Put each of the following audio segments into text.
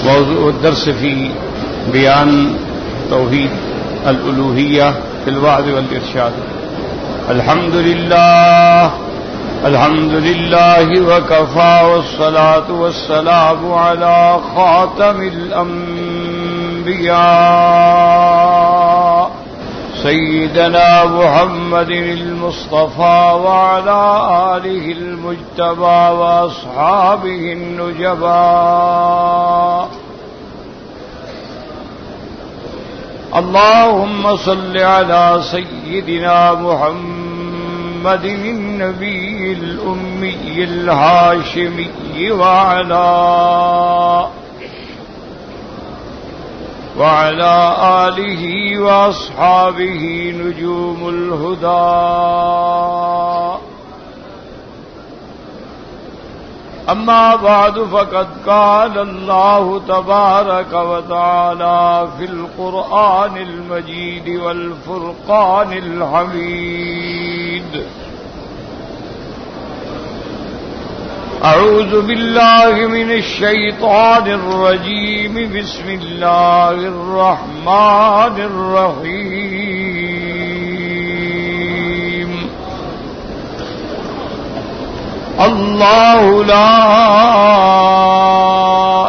موضوع الدرس في بيان توحيد الألوهية في الوعظ والإرشاد. الحمد لله وكفى، والصلاة والسلام على خاتم الأنبياء سيدنا محمد المصطفى وعلى آله المجتبى وأصحابه النجباء. اللهم صل على سيدنا محمد النبي الأمي الهاشمي وعلى آله وأصحابه نجوم الهدى. أما بعد، فقد قال الله تبارك وتعالى في القرآن المجيد والفرقان الحميد: أعوذ بالله من الشيطان الرجيم، بسم الله الرحمن الرحيم. الله لا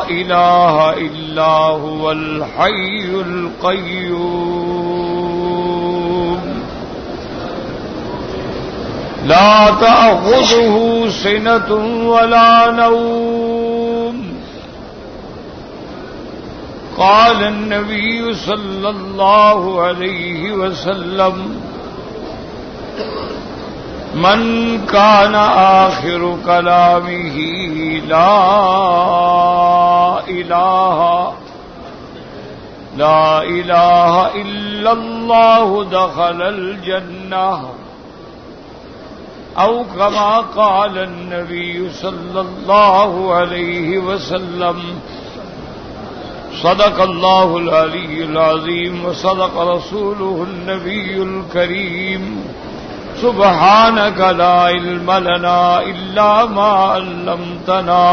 إله إلا هو الحي القيوم، لا تأخذه سنة ولا نوم. قال النبي صلى الله عليه وسلم: من كان آخر كلامه لا إله إلا الله دخل الجنة، أو كما قال النبي صلى الله عليه وسلم. صدق الله العلي العظيم وصدق رسوله النبي الكريم. سبحانك لا علم لنا إلا ما علمتنا،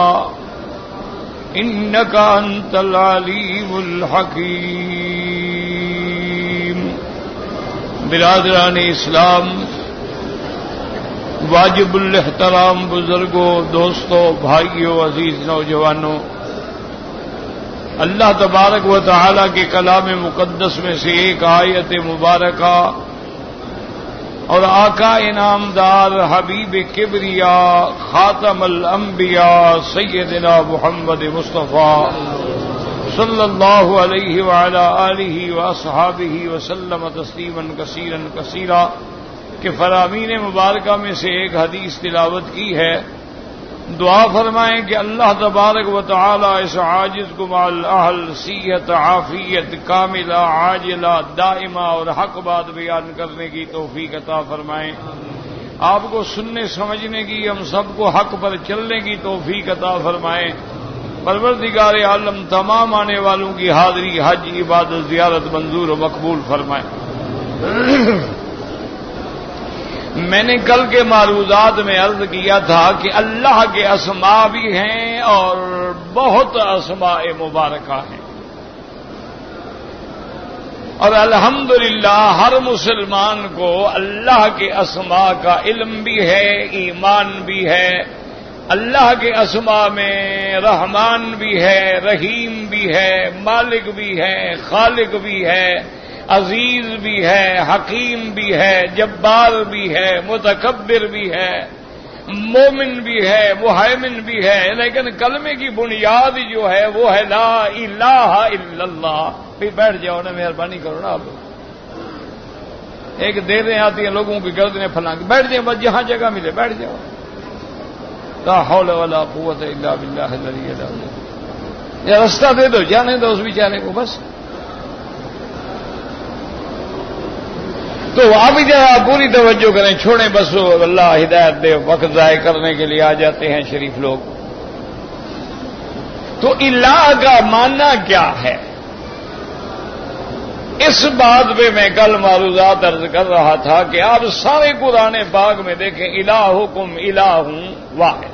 إنك أنت العليم الحكيم. برادران اسلام، واجب الاحترام بزرگوں، دوستوں، بھائیوں، عزیز نوجوانوں، اللہ تبارک و تعالی کے کلام مقدس میں سے ایک آیت مبارکہ اور آقا انعامدار حبیب کبریا خاتم الانبیاء سیدنا محمد مصطفیٰ صلی اللہ علیہ وعلی آلہ واصحابہ وسلم تسلیما کثیرا کثیرا کہ فرامین مبارکہ میں سے ایک حدیث تلاوت کی ہے. دعا فرمائیں کہ اللہ تبارک و تعالی اس عاجز کو مع الاہل صحت عافیت کاملہ عاجلہ دائمہ اور حق بات بیان کرنے کی توفیق عطا فرمائیں. آپ کو سننے سمجھنے کی، ہم سب کو حق پر چلنے کی توفیق عطا فرمائیں. پروردگار عالم تمام آنے والوں کی حاضری، حج، عبادت، زیارت منظور و مقبول فرمائیں. میں نے کل کے معروضات میں عرض کیا تھا کہ اللہ کے اسماء بھی ہیں اور بہت اسماء مبارکہ ہیں، اور الحمدللہ ہر مسلمان کو اللہ کے اسماء کا علم بھی ہے، ایمان بھی ہے. اللہ کے اسماء میں رحمان بھی ہے، رحیم بھی ہے، مالک بھی ہے، خالق بھی ہے، عزیز بھی ہے، حکیم بھی ہے، جبار بھی ہے، متکبر بھی ہے، مومن بھی ہے، مہیمن بھی ہے. لیکن کلمے کی بنیاد جو ہے وہ ہے لا الہ الا اللہ. پھر بیٹھ جاؤ نا، مہربانی کرو نا. آپ ایک دیریں آتی ہیں لوگوں کی گردنیں پھیلا کے بیٹھ جائیں، بس جہاں جگہ ملے بیٹھ جاؤ. لا حول ولا قوت الا باللہ العلی العظیم. یا راستہ دے دو، جانے دو اس بیچارے کو بس. تو آپ ذرا پوری توجہ کریں، چھوڑیں بس، اللہ ہدایت دے. وقت ضائع کرنے کے لیے آ جاتے ہیں شریف لوگ. تو الہ کا معنی کیا ہے؟ اس بات پہ میں کل معروضات عرض کر رہا تھا کہ آپ سارے قرآن پاک میں دیکھیں الہکم الہ واحد.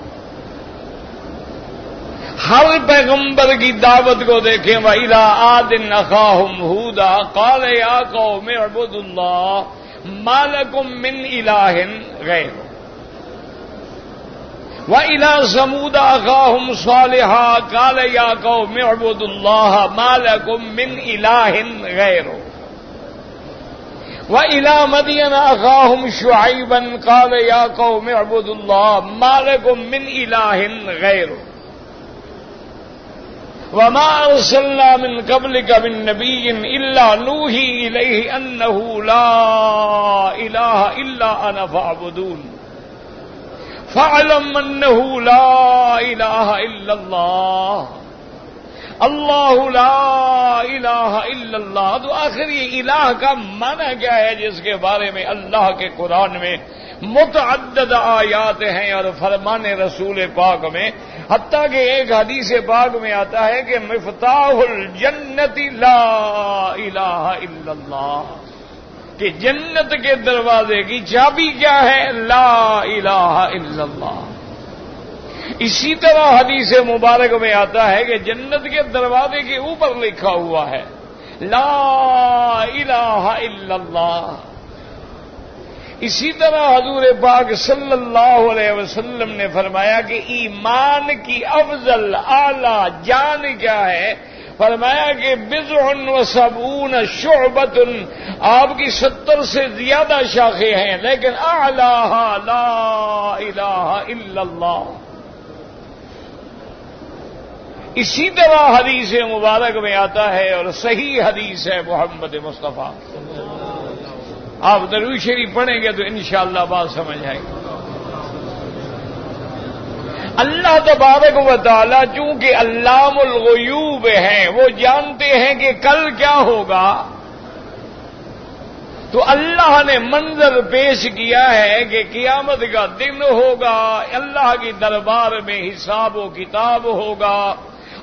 ہر پیغمبر کی دعوت کو دیکھیں وَإِلَىٰ عَادٍ أَخَاهُمْ هُودًا قَالَ يَا قَوْمِ اعْبُدُوا اللَّهَ مَا لَكُم مِّنْ إِلَٰهٍ غَيْرُهُ وَإِلَىٰ ثَمُودَ أَخَاهُمْ صَالِحًا قَالَ يَا قَوْمِ اعْبُدُوا اللَّهَ مَا لَكُم مِّنْ إِلَٰهٍ غَيْرُهُ وَإِلَىٰ مَدْيَنَ أَخَاهُمْ شُعَيْبًا قَالَ يَا قَوْمِ اعْبُدُوا اللَّهَ مَا لَكُم مِّنْ إِلَٰهٍ غَيْرُهُ وَمَا أَرْسَلْنَا مِن قَبْلِكَ مِن نَّبِيٍّ إِلَّا نُوحِي إِلَيْهِ أَنَّهُ لَا إِلَٰهَ إِلَّا أَنَا فَاعْبُدُونِ فَاعْلَمْ أَنَّهُ لَا إِلَٰهَ إِلَّا اللَّهُ اللہ لا الہ الا اللہ. تو آخر یہ الہ کا معنی کیا ہے جس کے بارے میں اللہ کے قرآن میں متعدد آیات ہیں اور فرمان رسول پاک میں، حتیٰ کہ ایک حدیث پاک میں آتا ہے کہ مفتاح الجنت لا الہ الا اللہ، کہ جنت کے دروازے کی چابی کیا ہے؟ لا الہ الا اللہ. اسی طرح حدیث مبارک میں آتا ہے کہ جنت کے دروازے کے اوپر لکھا ہوا ہے لا الہ الا اللہ. اسی طرح حضور پاک صلی اللہ علیہ وسلم نے فرمایا کہ ایمان کی افضل اعلی جان کیا ہے؟ فرمایا کہ بضع و سبعون شعبۃ، آپ کی 70 سے زیادہ شاخیں ہیں، لیکن اعلیھا لا الہ الا اللہ. اسی طرح حدیث مبارک میں آتا ہے اور صحیح حدیث ہے محمد مصطفیٰ، آپ درود شریف پڑھیں گے تو انشاءاللہ بات سمجھ آئے گی. اللہ تبارک و تعالی چونکہ علام الغیوب ہیں، وہ جانتے ہیں کہ کل کیا ہوگا، تو اللہ نے منظر پیش کیا ہے کہ قیامت کا دن ہوگا، اللہ کی دربار میں حساب و کتاب ہوگا،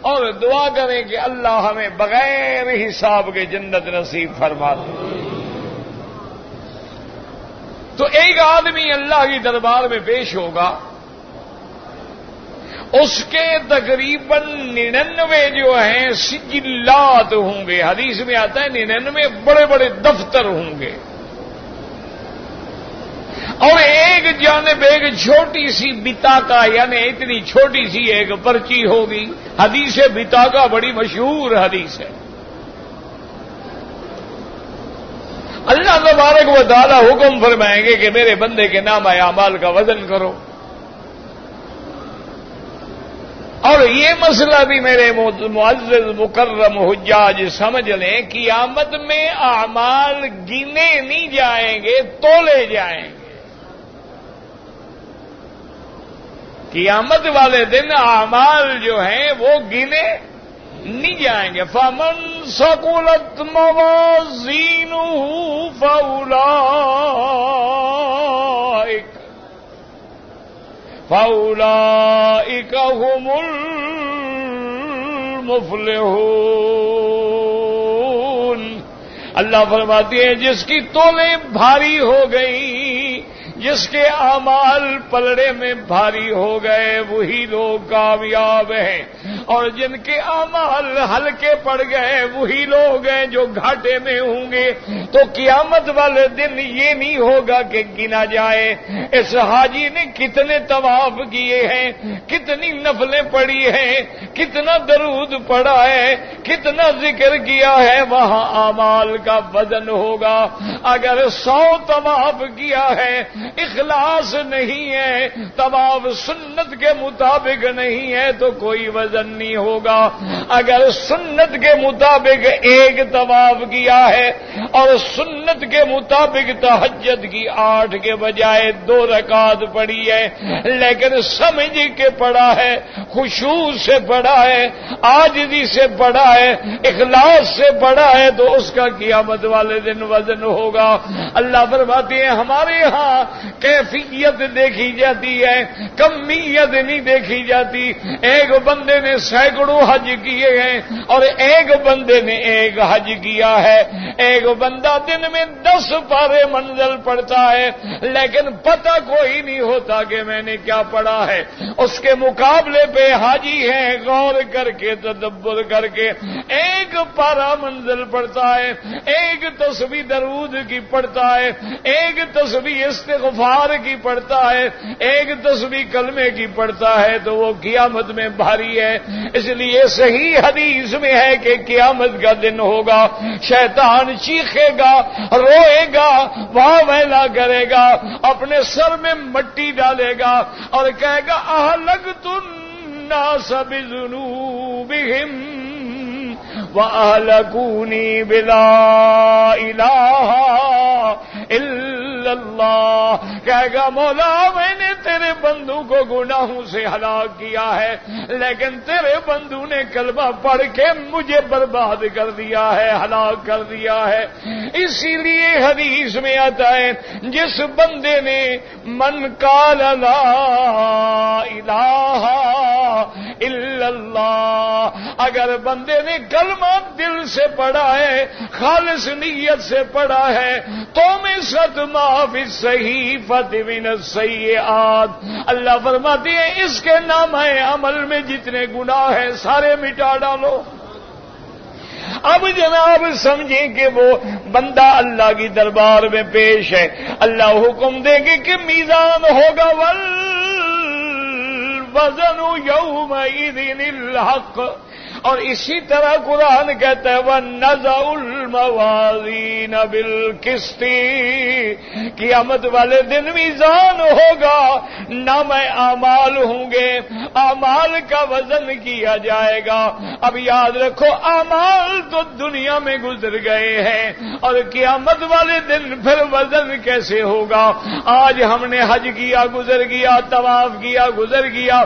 اور دعا کریں کہ اللہ ہمیں بغیر حساب کے جنت نصیب فرما دے. تو ایک آدمی اللہ کی دربار میں پیش ہوگا، اس کے تقریباً 99 جو ہیں سجلات ہوں گے. حدیث میں آتا ہے 99 بڑے بڑے دفتر ہوں گے، اور ایک جانب ایک چھوٹی سی بطاقہ، یعنی اتنی چھوٹی سی ایک پرچی ہوگی. حدیث بطاقہ بڑی مشہور حدیث ہے. اللہ تبارک و تعالی حکم فرمائیں گے کہ میرے بندے کے نام اعمال کا وزن کرو. اور یہ مسئلہ بھی میرے معزز مکرم حجاج سمجھ لیں، قیامت میں اعمال گنے نہیں جائیں گے، تولے جائیں گے. قیامت والے دن اعمال جو ہیں وہ گنے نہیں جائیں گے. فَمَن ثَقُلَتْ مَوَازِينُهُ فَأُولَٰئِكَ هُمُ الْمُفْلِحُونَ. اللہ فرماتے ہیں جس کی تولیں بھاری ہو گئی، جس کے اعمال پلڑے میں بھاری ہو گئے، وہی لوگ کامیاب ہیں، اور جن کے اعمال ہلکے پڑ گئے وہی لوگ ہیں جو گھاٹے میں ہوں گے. تو قیامت والے دن یہ نہیں ہوگا کہ گنا جائے اس حاجی نے کتنے طواف کیے ہیں، کتنی نفلیں پڑھی ہیں، کتنا درود پڑھا ہے، کتنا ذکر کیا ہے. وہاں اعمال کا وزن ہوگا. اگر 100 طواف کیا ہے، اخلاص نہیں ہے، طواف سنت کے مطابق نہیں ہے، تو کوئی وزن نہیں ہوگا. اگر سنت کے مطابق ایک طواف کیا ہے اور سنت کے مطابق تہجد کی 8 کے بجائے 2 رکعت پڑھی ہے، لیکن سمجھ کے پڑھا ہے، خشوع سے پڑھا ہے، عاجزی سے پڑھا ہے، اخلاص سے پڑھا ہے تو اس کا قیامت والے دن وزن ہوگا۔ اللہ فرماتے ہیں ہمارے ہاں کیفیت دیکھی جاتی ہے، کمیت نہیں دیکھی جاتی۔ ایک بندے نے سینکڑوں حج کیے ہیں اور ایک بندے نے ایک حج کیا ہے۔ ایک بندہ دن میں 10 پارے منزل پڑھتا ہے لیکن پتہ کوئی نہیں ہوتا کہ میں نے کیا پڑھا ہے۔ اس کے مقابلے پہ حاجی ہے غور کر کے تدبر کر کے ایک پارا منزل پڑھتا ہے، ایک تسبیح درود کی پڑھتا ہے، ایک تسبیح استغفار کی پڑھتا ہے، ایک تسبیح کلمے کی پڑھتا ہے، تو وہ قیامت میں بھاری ہے۔ اس لیے صحیح حدیث میں ہے کہ قیامت کا دن ہوگا، شیطان چیخے گا، روئے گا، واہ ویلا کرے گا، اپنے سر میں مٹی ڈالے گا اور کہے گا اہلکت الناس بذنوبہم وَأَهْلَكُونِي بِلَا إِلَٰهَ إِلَّا اللَّهِ، کہے گا مولا میں نے تیرے بندوں کو گناہوں سے ہلاک کیا ہے لیکن تیرے بندوں نے کلمہ پڑھ کے مجھے برباد کر دیا ہے، ہلاک کر دیا ہے۔ اسی لیے حدیث میں آتا ہے جس بندے نے من قال لا الہ الا اللہ، اگر بندے نے کلمہ دل سے پڑھا ہے، خالص نیت سے پڑھا ہے، تو میں ست ما فی الصحیفۃ من السیئات، اللہ فرماتے ہیں اس کے نامہ عمل میں جتنے گناہ ہیں سارے مٹا ڈالو۔ اب جناب سمجھیں کہ وہ بندہ اللہ کی دربار میں پیش ہے، اللہ حکم دے گے کہ میزان ہوگا، والوزن یومئذ الحق، اور اسی طرح قرآن کہتا ہے وَنَزَعُ الْمَوَازِينَ بِالْقِسْطِ، قیامت والے دن میزان ہوگا، نام اعمال ہوں گے، اعمال کا وزن کیا جائے گا۔ اب یاد رکھو اعمال تو دنیا میں گزر گئے ہیں اور قیامت والے دن پھر وزن کیسے ہوگا؟ آج ہم نے حج کیا گزر گیا، طواف کیا گزر گیا،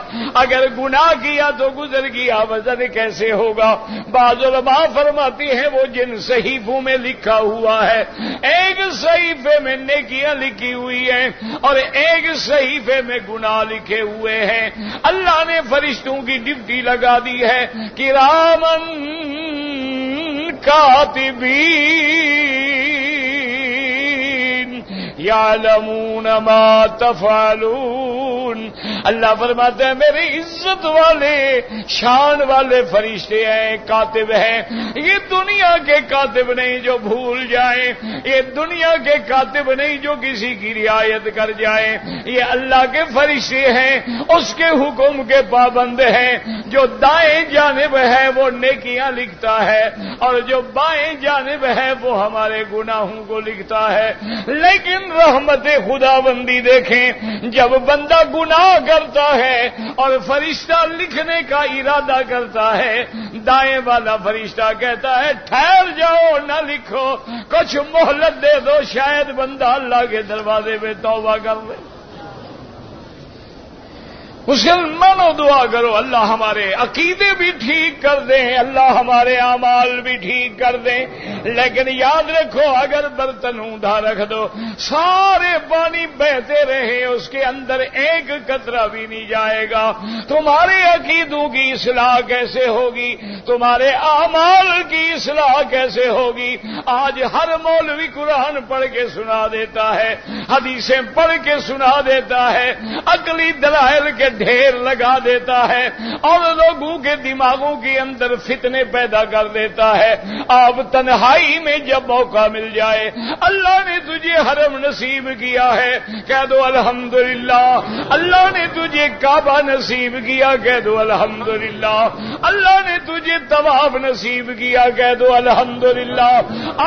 اگر گناہ کیا تو گزر گیا، وزن کیسے ہوگا؟ بعض علماء فرماتی ہیں وہ جن صحیفوں میں لکھا ہوا ہے، ایک صحیفے میں نیکیاں لکھی ہوئی ہیں اور ایک صحیفے میں گناہ لکھے ہوئے ہیں، اللہ نے فرشتوں کی ڈیوٹی لگا دی ہے کرامن کاتبین یعلمون ما تفعلون، اللہ فرماتے ہیں میری عزت والے شان والے فرشتے ہیں، کاتب ہیں، یہ دنیا کے کاتب نہیں جو بھول جائیں، یہ دنیا کے کاتب نہیں جو کسی کی رعایت کر جائیں، یہ اللہ کے فرشتے ہیں، اس کے حکم کے پابند ہیں، جو دائیں جانب ہے وہ نیکیاں لکھتا ہے اور جو بائیں جانب ہے وہ ہمارے گناہوں کو لکھتا ہے۔ لیکن رحمت خدا بندی دیکھیں، جب بندہ گناہ کرتا ہے اور فرشتہ لکھنے کا ارادہ کرتا ہے، دائیں والا فرشتہ کہتا ہے ٹھہر جاؤ نہ لکھو، کچھ مہلت دے دو، شاید بندہ اللہ کے دروازے میں توبہ کر لے۔ مسلمانوں دعا کرو اللہ ہمارے عقیدے بھی ٹھیک کر دیں، اللہ ہمارے اعمال بھی ٹھیک کر دیں، لیکن یاد رکھو اگر برتن اوندا رکھ دو سارے پانی بہتے رہے اس کے اندر ایک قطرہ بھی نہیں جائے گا، تمہارے عقیدوں کی اصلاح کیسے ہوگی؟ تمہارے اعمال کی اصلاح کیسے ہوگی؟ آج ہر مولوی قرآن پڑھ کے سنا دیتا ہے، حدیثیں پڑھ کے سنا دیتا ہے، عقلی دلائل کے ڈھیر لگا دیتا ہے اور لوگوں کے دماغوں کے اندر فتنے پیدا کر دیتا ہے۔ اب تنہائی میں جب موقع مل جائے، اللہ نے تجھے حرم نصیب کیا ہے، کہہ دو الحمدللہ، اللہ نے تجھے کعبہ نصیب کیا، کہہ دو الحمدللہ، اللہ نے تجھے طواف نصیب کیا، کہہ دو الحمدللہ۔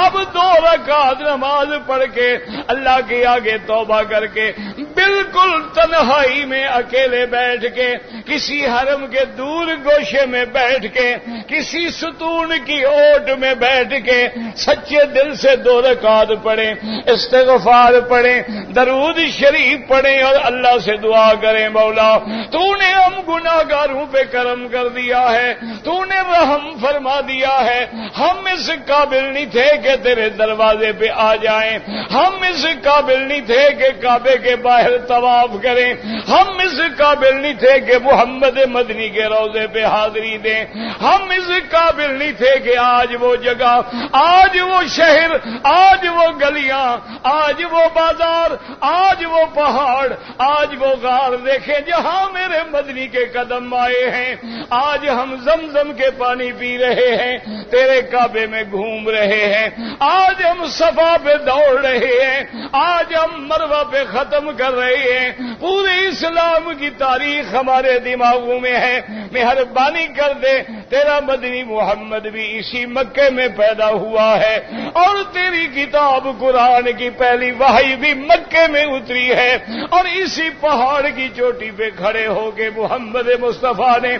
اب 2 رکعت نماز پڑھ کے اللہ کے آگے توبہ کر کے بالکل تنہائی میں اکیلے بیٹھ کے، کسی حرم کے دور گوشے میں بیٹھ کے، کسی ستون کی اوٹ میں بیٹھ کے سچے دل سے 2 رکعت پڑھیں، استغفار پڑھیں، درود شریف پڑھیں اور اللہ سے دعا کریں مولا تو نے ہم گناہگاروں پہ کرم کر دیا ہے، تو نے رحم فرما فرما دیا ہے ہم اس قابل نہیں تھے کہ تیرے دروازے پہ آ جائیں، ہم اس قابل نہیں تھے کہ کعبے کے باہر طواف کریں، ہم اس قابل نہیں تھے کہ محمد مدنی کے روضے پہ حاضری دیں، ہم اس قابل نہیں تھے کہ آج وہ جگہ، آج وہ شہر، آج وہ گلیاں، آج وہ بازار، آج وہ پہاڑ، آج وہ غار دیکھیں جہاں میرے مدنی کے قدم آئے ہیں، آج ہم زمزم کے پانی پی رہے ہیں، تیرے کعبے میں گھوم رہے ہیں، آج ہم صفا پہ دوڑ رہے ہیں، آج ہم مروہ پہ ختم کر رہے ہیں، پورے اسلام کی تاریخ ہمارے دماغوں میں ہے، مہربانی کر دے تیرا مدنی محمد بھی اسی مکے میں پیدا ہوا ہے، اور تیری کتاب قرآن کی پہلی وحی بھی مکے میں اتری ہے، اور اسی پہاڑ کی چوٹی پہ کھڑے ہو کے محمد مصطفیٰ نے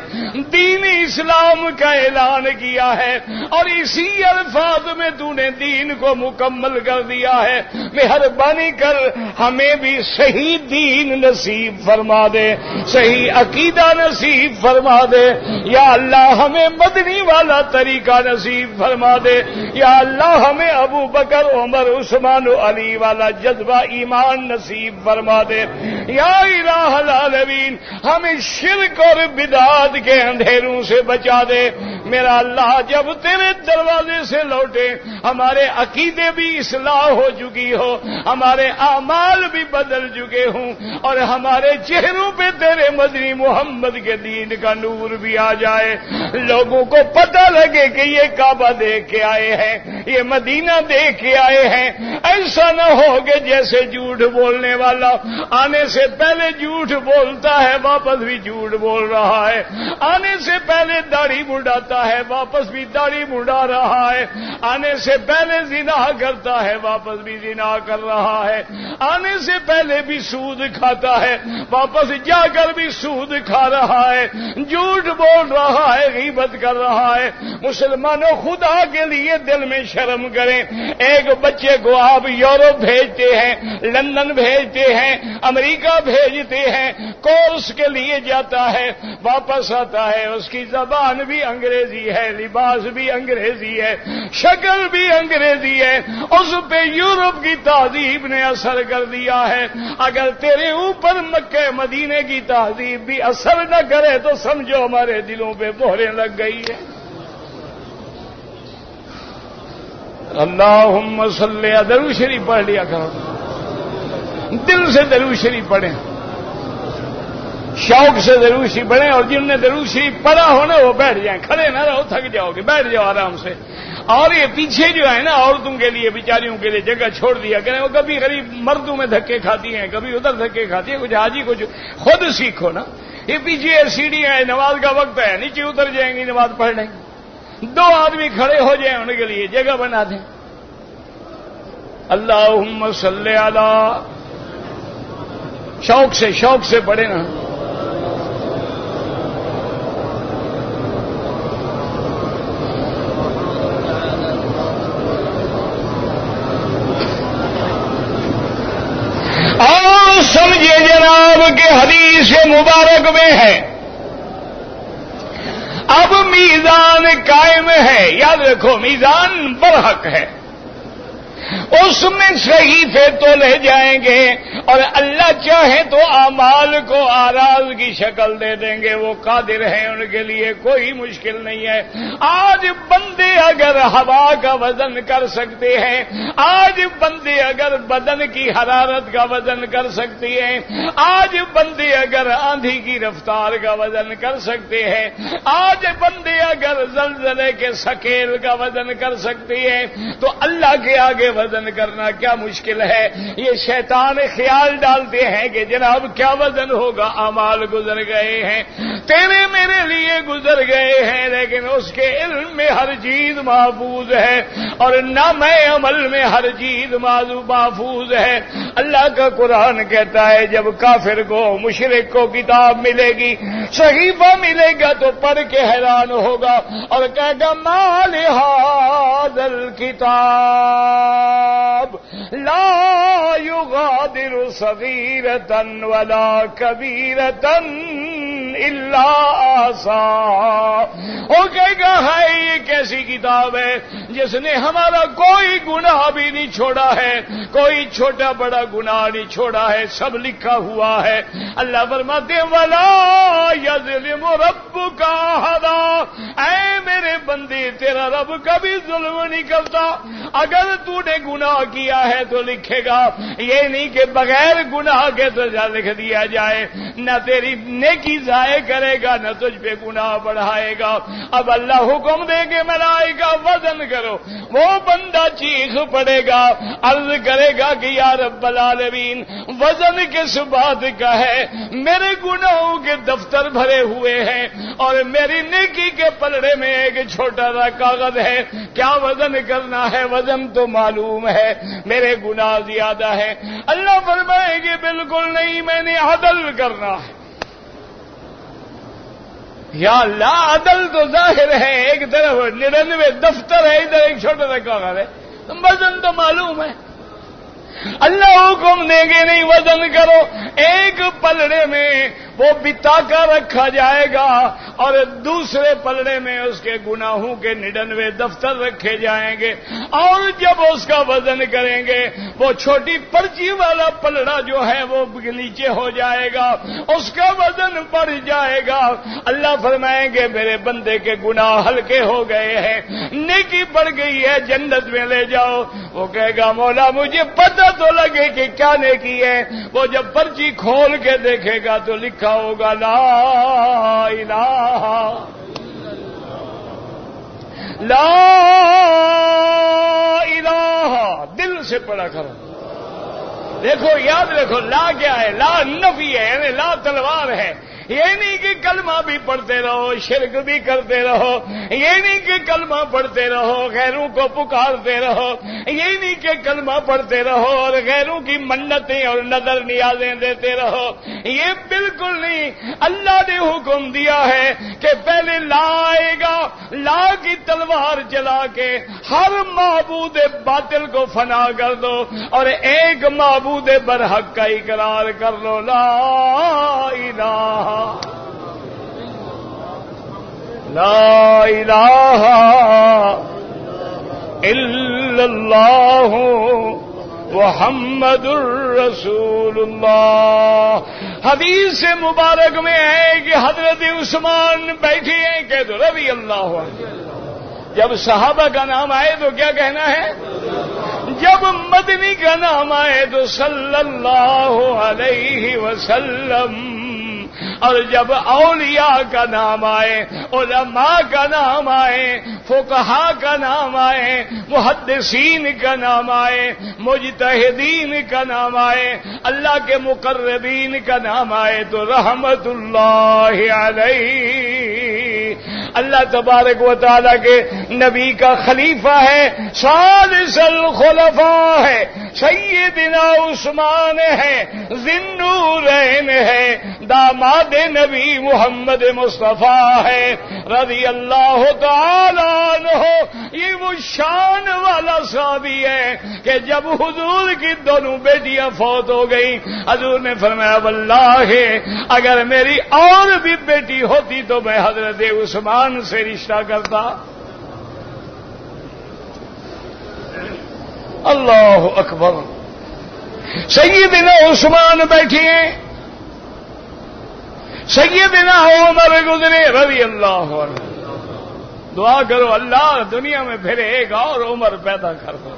دین اسلام کا اعلان کیا ہے، اور اسی الفاظ میں تو نے دین کو مکمل کر دیا ہے۔ مہربانی کر ہمیں بھی صحیح دین نصیب فرما دے، صحیح عقیدہ نصیب فرما دے، یا اللہ ہمیں مدنی والا طریقہ نصیب فرما دے، یا اللہ ہمیں ابو بکر عمر عثمان و علی والا جذبہ ایمان نصیب فرما دے، یا الہ العالمین ہمیں شرک اور بدعات کے اندھیروں سے بچا دے۔ میرا اللہ جب تیرے دروازے سے لوٹے ہمارے عقیدے بھی اصلاح ہو چکی ہو، ہمارے اعمال بھی بدل چکے ہوں، اور ہمارے چہروں پہ تیرے مدنی محمد کے دین کا نور بھی آ جائے، لوگوں کو پتہ لگے کہ یہ کعبہ دیکھ کے آئے ہیں، یہ مدینہ دیکھ کے آئے ہیں۔ ایسا نہ ہو کہ جیسے جھوٹ بولنے والا آنے سے پہلے جھوٹ بولتا ہے واپس بھی جھوٹ بول رہا ہے، آنے سے پہلے داڑھی مڈاتا ہے واپس بھی داڑھی مڈا رہا ہے، آنے سے پہلے زنا کرتا ہے واپس بھی زنا کر رہا ہے، آنے سے پہلے بھی سود کھاتا ہے واپس جا کر بھی سود کھا رہا ہے، جھوٹ بول رہا ہے، غیبت کر رہا ہے۔ مسلمانوں خدا کے لیے دل میں شرم کریں، ایک بچے کو آپ یورپ بھیجتے ہیں، لندن بھیجتے ہیں، امریکہ بھیجتے ہیں، کورس کے لیے جاتا ہے، واپس آتا ہے، اس کی زبان بھی انگریزی ہے، لباس بھی انگریزی ہے، شکل بھی انگریزی ہے، اس پہ یورپ کی تہذیب نے اثر کر دیا ہے۔ اگر تیرے اوپر مکہ مدینے کی تہذیب بھی اثر نہ کرے تو سمجھو ہمارے دلوں پہ مہریں لگ گئی ہے۔ اللہم صلی علی، درود شریف پڑھ لیا کرو، دل سے درود شریف پڑھیں، شوق سے درود شریف پڑھیں، اور جن نے درود شریف پڑھا ہو نا وہ بیٹھ جائیں، کھڑے نہ رہو تھک جاؤ گے، بیٹھ جاؤ آرام سے۔ اور یہ پیچھے جو ہے نا عورتوں کے لیے بیچاریوں کے لیے جگہ چھوڑ دیا کریں، وہ کبھی غریب مردوں میں دھکے کھاتی ہیں، کبھی ادھر دھکے کھاتی ہیں، کچھ حاجی کو خود سیکھو نا۔ یہ پیچھے سیڑھی ہے، نماز کا وقت ہے، نیچے اتر جائیں گی نماز پڑھ لیں گے، دو آدمی کھڑے ہو جائیں ان کے لیے جگہ بنا دیں۔ اللہم صلی علی، شوق سے پڑھے نا۔ اور سمجھے جناب کہ حدیث مبارک میں ہے اب میزان قائم ہے، یاد رکھو میزان برحق ہے، اس میں صحیفے تو لے جائیں گے، اور اللہ چاہے تو اعمال کو آراز کی شکل دے دیں گے، وہ قادر ہیں، ان کے لیے کوئی مشکل نہیں ہے۔ آج بندے اگر ہوا کا وزن کر سکتے ہیں، آج بندے اگر بدن کی حرارت کا وزن کر سکتے ہیں، آج بندے اگر آندھی کی رفتار کا وزن کر سکتے ہیں، آج بندے اگر زلزلے کے سکیل کا وزن کر سکتے ہیں، تو اللہ کے آگے وزن کرنا کیا مشکل ہے؟ یہ شیطان خیال ڈالتے ہیں کہ جناب کیا وزن ہوگا، اعمال گزر گئے ہیں، تیرے میرے لیے گزر گئے ہیں، لیکن اس کے علم میں ہر چیز محفوظ ہے، اور نامہ عمل میں ہر چیز محفوظ ہے۔ اللہ کا قرآن کہتا ہے جب کافر کو، مشرک کو کتاب ملے گی، صحیفہ ملے گا تو پڑھ کے حیران ہوگا اور کہے گا ما لہذا الکتاب لا یغادر صغیرۃ ولا کبیرۃ الا احصاها، وہ کہے گا ہے یہ کیسے کتاب ہے جس نے ہمارا کوئی گناہ بھی نہیں چھوڑا ہے، کوئی چھوٹا بڑا گناہ نہیں چھوڑا ہے، سب لکھا ہوا ہے۔ اللہ فرماتے ہیں وَلَا يَظْلِمُ رَبُّكَ أَحَدًا، اے میرے بندے تیرا رب کبھی ظلم نہیں کرتا۔ اگر تو نے گناہ کیا ہے تو لکھے گا، یہ نہیں کہ بغیر گناہ کے تو لکھ دیا جائے، نہ تیری نیکی ضائع کرے گا نہ تجھ پہ گناہ بڑھائے گا۔ اب اللہ حکم دے کہ ملائکہ وزن کرو، وہ بندہ چیخ پڑے گا، عرض کرے گا کہ یا رب العالمین وزن کس بات کا ہے؟ میرے گناہوں کے دفتر بھرے ہوئے ہیں اور میری نیکی کے پلڑے میں ایک چھوٹا سا کاغذ ہے، کیا وزن کرنا ہے؟ وزن تو معلوم ہے، میرے گناہ زیادہ ہے۔ اللہ فرمائے گے بالکل نہیں، میں نے عدل کرنا ہے۔ یا اللہ عدل تو ظاہر ہے، ایک طرف 99 دفتر ہے، ادھر ایک چھوٹا سا کاغذ ہے، وزن تو معلوم ہے۔ اللہ حکم دیں گے نہیں وزن کرو، ایک پلڑے میں وہ بتا کر رکھا جائے گا اور دوسرے پلڑے میں اس کے گناہوں کے 99 دفتر رکھے جائیں گے، اور جب اس کا وزن کریں گے وہ چھوٹی پرچی والا پلڑا جو ہے وہ نیچے ہو جائے گا، اس کا وزن بڑھ جائے گا۔ اللہ فرمائیں گے میرے بندے کے گناہ ہلکے ہو گئے ہیں، نیکی بڑھ گئی ہے، جنت میں لے جاؤ۔ وہ کہے گا مولا مجھے پتہ تو لگے کہ کیا نیکی ہے۔ وہ جب پرچی کھول کے دیکھے گا تو لکھا ہوگا لا الہ لا الہ، دل سے پڑھا کرو۔ دیکھو یاد رکھو لا کیا ہے؟ لا نفی ہے، یعنی لا تلوار ہے۔ یہ نہیں کہ کلمہ بھی پڑھتے رہو شرک بھی کرتے رہو، یہ نہیں کہ کلمہ پڑھتے رہو غیروں کو پکارتے رہو، یہ نہیں کہ کلمہ پڑھتے رہو اور غیروں کی منتیں اور نظر نیازیں دیتے رہو، یہ بالکل نہیں۔ اللہ نے حکم دیا ہے کہ پہلے لا آئے گا، لا کی تلوار چلا کے ہر معبود باطل کو فنا کر دو اور ایک معبود برحق کا اقرار کر لو، لا الہ لا الہ الا اللہ محمد الرسول اللہ۔ حدیث مبارک میں ہے کہ حضرت عثمان بیٹھے ہیں کہ تو رضی اللہ عنہ، جب صحابہ کا نام آئے تو کیا کہنا ہے؟ جب مدنی کا نام آئے تو صلی اللہ علیہ وسلم، اور جب اولیاء کا نام آئے، علماء کا نام آئے، فقہاء کا نام آئے، محدثین کا نام آئے، مجتہدین کا نام آئے، اللہ کے مقربین کا نام آئے تو رحمت اللہ علیہ، اللہ تبارک و تعالیٰ کے نبی کا خلیفہ ہے، سادس الخلفاء ہے، سیدنا عثمان ہے، ذی النورین ہے، داماد نبی محمد مصطفیٰ ہے رضی اللہ تعالی عنہ۔ یہ وہ شان والا صحابی ہے کہ جب حضور کی دونوں بیٹیاں فوت ہو گئی، حضور نے فرمایا واللہ اگر میری اور بھی بیٹی ہوتی تو میں حضرت عثمان سے رشتہ کرتا۔ اللہ اکبر۔ سیدنا عثمان بیٹھیے، سیدنا عمر گزرے رضی اللہ عنہ۔ دعا کرو اللہ دنیا میں پھر ایک اور عمر پیدا کر دو۔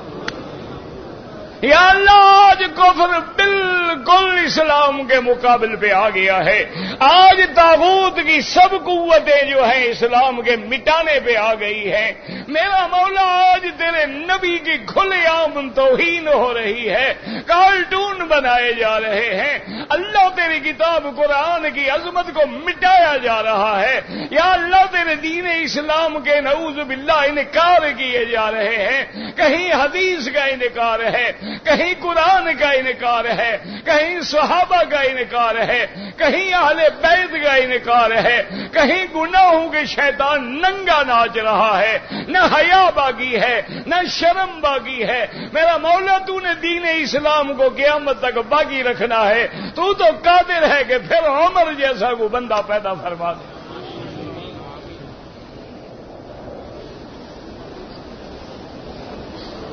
یا اللہ آج کفر بالکل اسلام کے مقابل پہ آ گیا ہے، آج طاغوت کی سب قوتیں جو ہیں اسلام کے مٹانے پہ آ گئی ہیں۔ میرا مولا آج تیرے نبی کی کھلے عام توہین ہو رہی ہے، کارٹون بنائے جا رہے ہیں، اللہ تیری کتاب قرآن کی عظمت کو مٹایا جا رہا ہے۔ یا اللہ تیرے دین اسلام کے نعوذ باللہ انکار کیے جا رہے ہیں، کہیں حدیث کا انکار ہے، کہیں قرآن کا انکار ہے، کہیں صحابہ کا انکار ہے، کہیں اہل بیت کا انکار ہے، کہیں گناہوں کے شیطان ننگا ناچ رہا ہے، نہ حیا باقی ہے نہ شرم باقی ہے۔ میرا مولا تو نے دین اسلام کو قیامت تک باقی رکھنا ہے، تو قادر ہے کہ پھر عمر جیسا کو بندہ پیدا فرما دے۔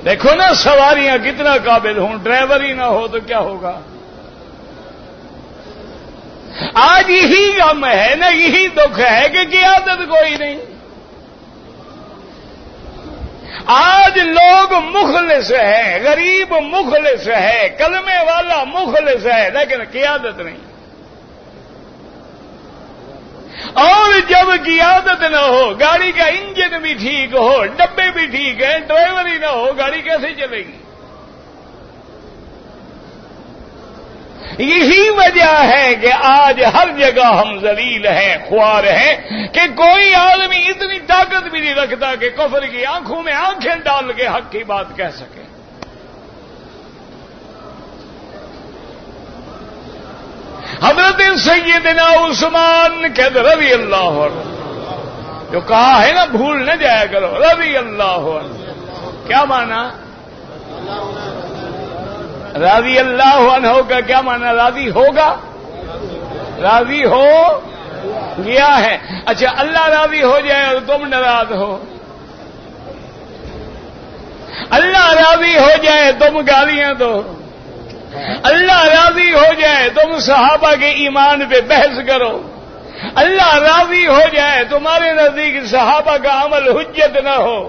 دیکھو نا سواریاں کتنا قابل ہوں، ڈرائیور ہی نہ ہو تو کیا ہوگا؟ آج یہی غم ہے نا، یہی دکھ ہے کہ قیادت کوئی نہیں۔ آج لوگ مخلص ہے، غریب مخلص ہے، کلمے والا مخلص ہے، لیکن قیادت نہیں۔ اور جب قیادت نہ ہو، گاڑی کا انجن بھی ٹھیک ہو، ڈبے بھی ٹھیک ہے، ڈرائیور ہی نہ ہو، گاڑی کیسے چلے گی؟ یہی وجہ ہے کہ آج ہر جگہ ہم ذلیل ہیں، خوار ہیں، کہ کوئی آدمی اتنی طاقت بھی نہیں رکھتا کہ کفر کی آنکھوں میں آنکھیں ڈال کے حق کی بات کہہ سکے۔ حضرت سیدنا عثمان کے رضی اللہ عنہ جو کہا ہے نا، بھول نہ جایا کرو، رضی اللہ عنہ کیا مانا؟ راضی اللہ عنہ کا کیا مانا؟ راضی ہوگا، راضی ہو گیا ہے۔ اچھا، اللہ راضی ہو جائے اور تم ناراض ہو، اللہ راضی ہو جائے تم گالیاں دو، اللہ راضی ہو جائے تم صحابہ کے ایمان پہ بحث کرو، اللہ راضی ہو جائے تمہارے نزدیک صحابہ کا عمل حجت نہ ہو،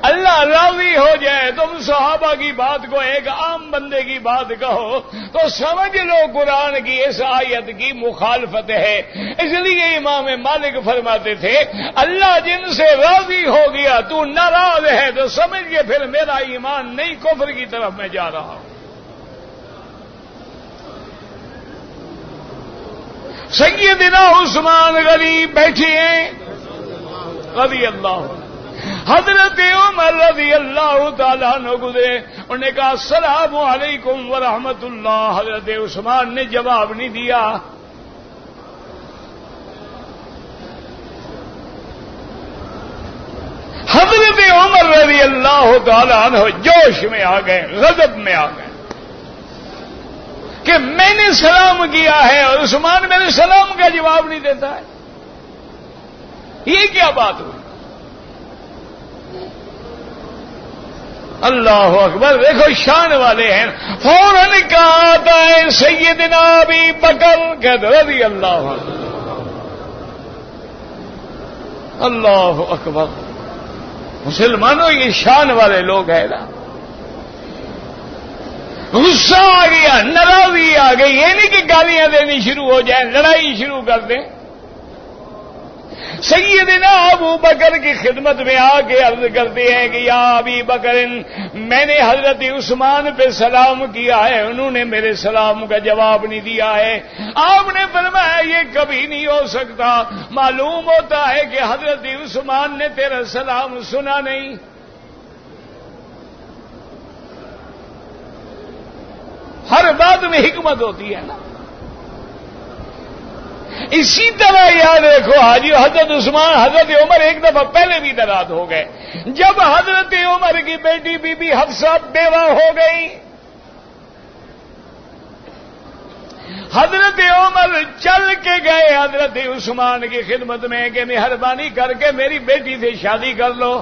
اللہ راضی ہو جائے تم صحابہ کی بات کو ایک عام بندے کی بات کہو، تو سمجھ لو قرآن کی اس آیت کی مخالفت ہے۔ اس لیے امام مالک فرماتے تھے، اللہ جن سے راضی ہو گیا تو ناراض ہے تو سمجھ کے پھر میرا ایمان نہیں، کفر کی طرف میں جا رہا ہوں۔ سیدنا عثمان غنی بیٹھے ہیں رضی اللہ عنہ، حضرت عمر رضی اللہ تعالیٰ عنہ گزرے، انہوں نے کہا السلام علیکم ورحمۃ اللہ، حضرت عثمان نے جواب نہیں دیا۔ حضرت عمر رضی اللہ تعالیٰ عنہ جوش میں آ گئے، غضب میں آ گئے کہ میں نے سلام کیا ہے اور عثمان میرے سلام کا جواب نہیں دیتا ہے، یہ کیا بات ہوئی؟ اللہ اکبر، دیکھو شان والے ہیں۔ فوراً کہا آتا ہے سیدنا ابی بکر رضی اللہ عنہ، اللہ اکبر۔ مسلمانوں یہ شان والے لوگ ہیں نا، غصہ آ گیا، ناراضی آ گئی، یہ نہیں کہ گالیاں دینی شروع ہو جائیں، لڑائی شروع کر دیں۔ سیدنا ابو بکر کی خدمت میں آ کے عرض کرتے ہیں کہ یا ابی بکر، میں نے حضرت عثمان پہ سلام کیا ہے، انہوں نے میرے سلام کا جواب نہیں دیا ہے۔ آپ نے فرمایا یہ کبھی نہیں ہو سکتا، معلوم ہوتا ہے کہ حضرت عثمان نے تیرا سلام سنا نہیں۔ ہر بات میں حکمت ہوتی ہے نا۔ اسی طرح یاد رکھو، حاجی حضرت عثمان، حضرت عمر ایک دفعہ پہلے بھی ناراض ہو گئے جب حضرت عمر کی بیٹی بی بی حفصہ بیوہ ہو گئی۔ حضرت عمر چل کے گئے حضرت عثمان کی خدمت میں کہ مہربانی کر کے میری بیٹی سے شادی کر لو۔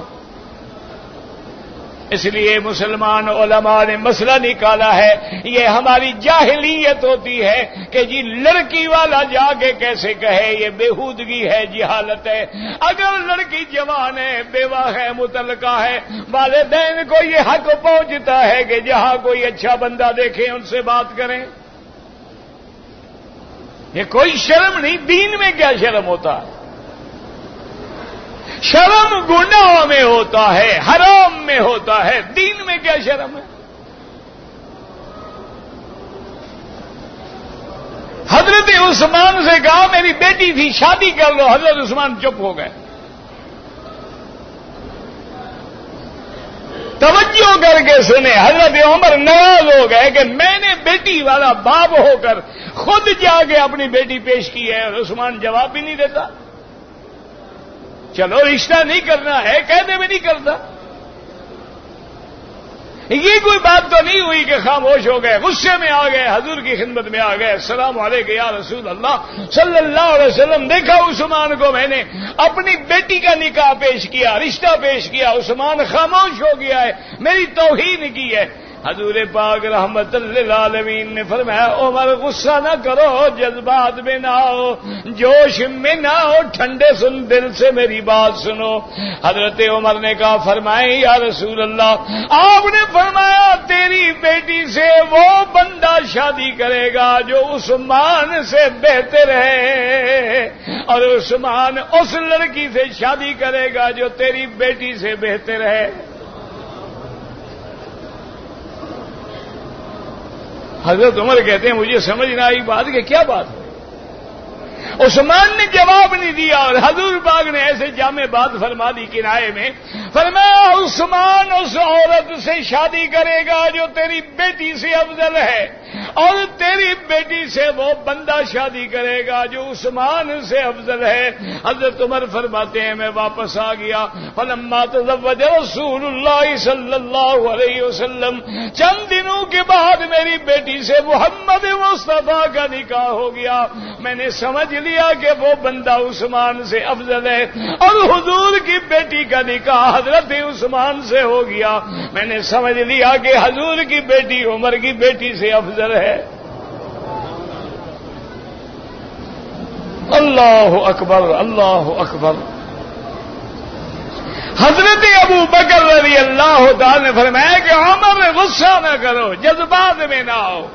اس لیے مسلمان علماء نے مسئلہ نکالا ہے، یہ ہماری جاہلیت ہوتی ہے کہ جی لڑکی والا جا کے کیسے کہے، یہ بےہودگی ہے، جہالت ہے۔ اگر لڑکی جوان ہے، بیوہ ہے، مطلقہ ہے، والدین کو یہ حق پہنچتا ہے کہ جہاں کوئی اچھا بندہ دیکھے ان سے بات کریں۔ یہ کوئی شرم نہیں، دین میں کیا شرم ہوتا ہے؟ شرم گناہ میں ہوتا ہے، حرام میں ہوتا ہے، دین میں کیا شرم ہے؟ حضرت عثمان سے کہا میری بیٹی تھی، شادی کر لو۔ حضرت عثمان چپ ہو گئے۔ توجہ کر کے سنے، حضرت عمر ناراض ہو گئے کہ میں نے بیٹی والا باپ ہو کر خود جا کے اپنی بیٹی پیش کی ہے اور عثمان جواب بھی نہیں دیتا۔ چلو رشتہ نہیں کرنا ہے، کہنے میں نہیں کرتا۔ یہ کوئی بات تو نہیں ہوئی کہ خاموش ہو گئے، غصے میں آ گئے، حضور کی خدمت میں آ گئے، السلام علیکم یا رسول اللہ صلی اللہ علیہ وسلم، دیکھا عثمان کو میں نے اپنی بیٹی کا نکاح پیش کیا، رشتہ پیش کیا، عثمان خاموش ہو گیا ہے، میری توہین کی ہے۔ حضور پاک رحمت للعالمین نے فرمایا عمر غصہ نہ کرو، جذبات میں نہ آؤ، جوش میں نہ آؤ، ٹھنڈے سن دل سے میری بات سنو۔ حضرت عمر نے کہا فرمائیں یا رسول اللہ، آپ نے فرمایا تیری بیٹی سے وہ بندہ شادی کرے گا جو عثمان سے بہتر ہے، اور عثمان اس لڑکی سے شادی کرے گا جو تیری بیٹی سے بہتر ہے۔ حضرت عمر کہتے ہیں مجھے سمجھ نہ آئی بات کہ کیا بات ہے۔ عثمان نے جواب نہیں دیا، اور حضور پاک نے ایسے جامع بات فرما دی کنائے میں، فرمایا عثمان اس عورت سے شادی کرے گا جو تیری بیٹی سے افضل ہے، اور تیری بیٹی سے وہ بندہ شادی کرے گا جو عثمان سے افضل ہے۔ حضرت عمر فرماتے ہیں میں واپس آ گیا، فلما تزوج رسول اللہ صلی اللہ علیہ وسلم، چند دنوں کے بعد میری بیٹی سے محمد مصطفیٰ کا نکاح ہو گیا۔ میں نے سمجھ لیا کہ وہ بندہ عثمان سے افضل ہے، اور حضور کی بیٹی کا نکاح حضرت عثمان سے ہو گیا۔ میں نے سمجھ لیا کہ حضور کی بیٹی عمر کی بیٹی سے افضل ہے۔ اللہ اکبر، اللہ اکبر۔ حضرت ابو بکر رضی اللہ تعالی نے فرمایا کہ عمر غصہ نہ کرو، جذبات میں نہ آؤ۔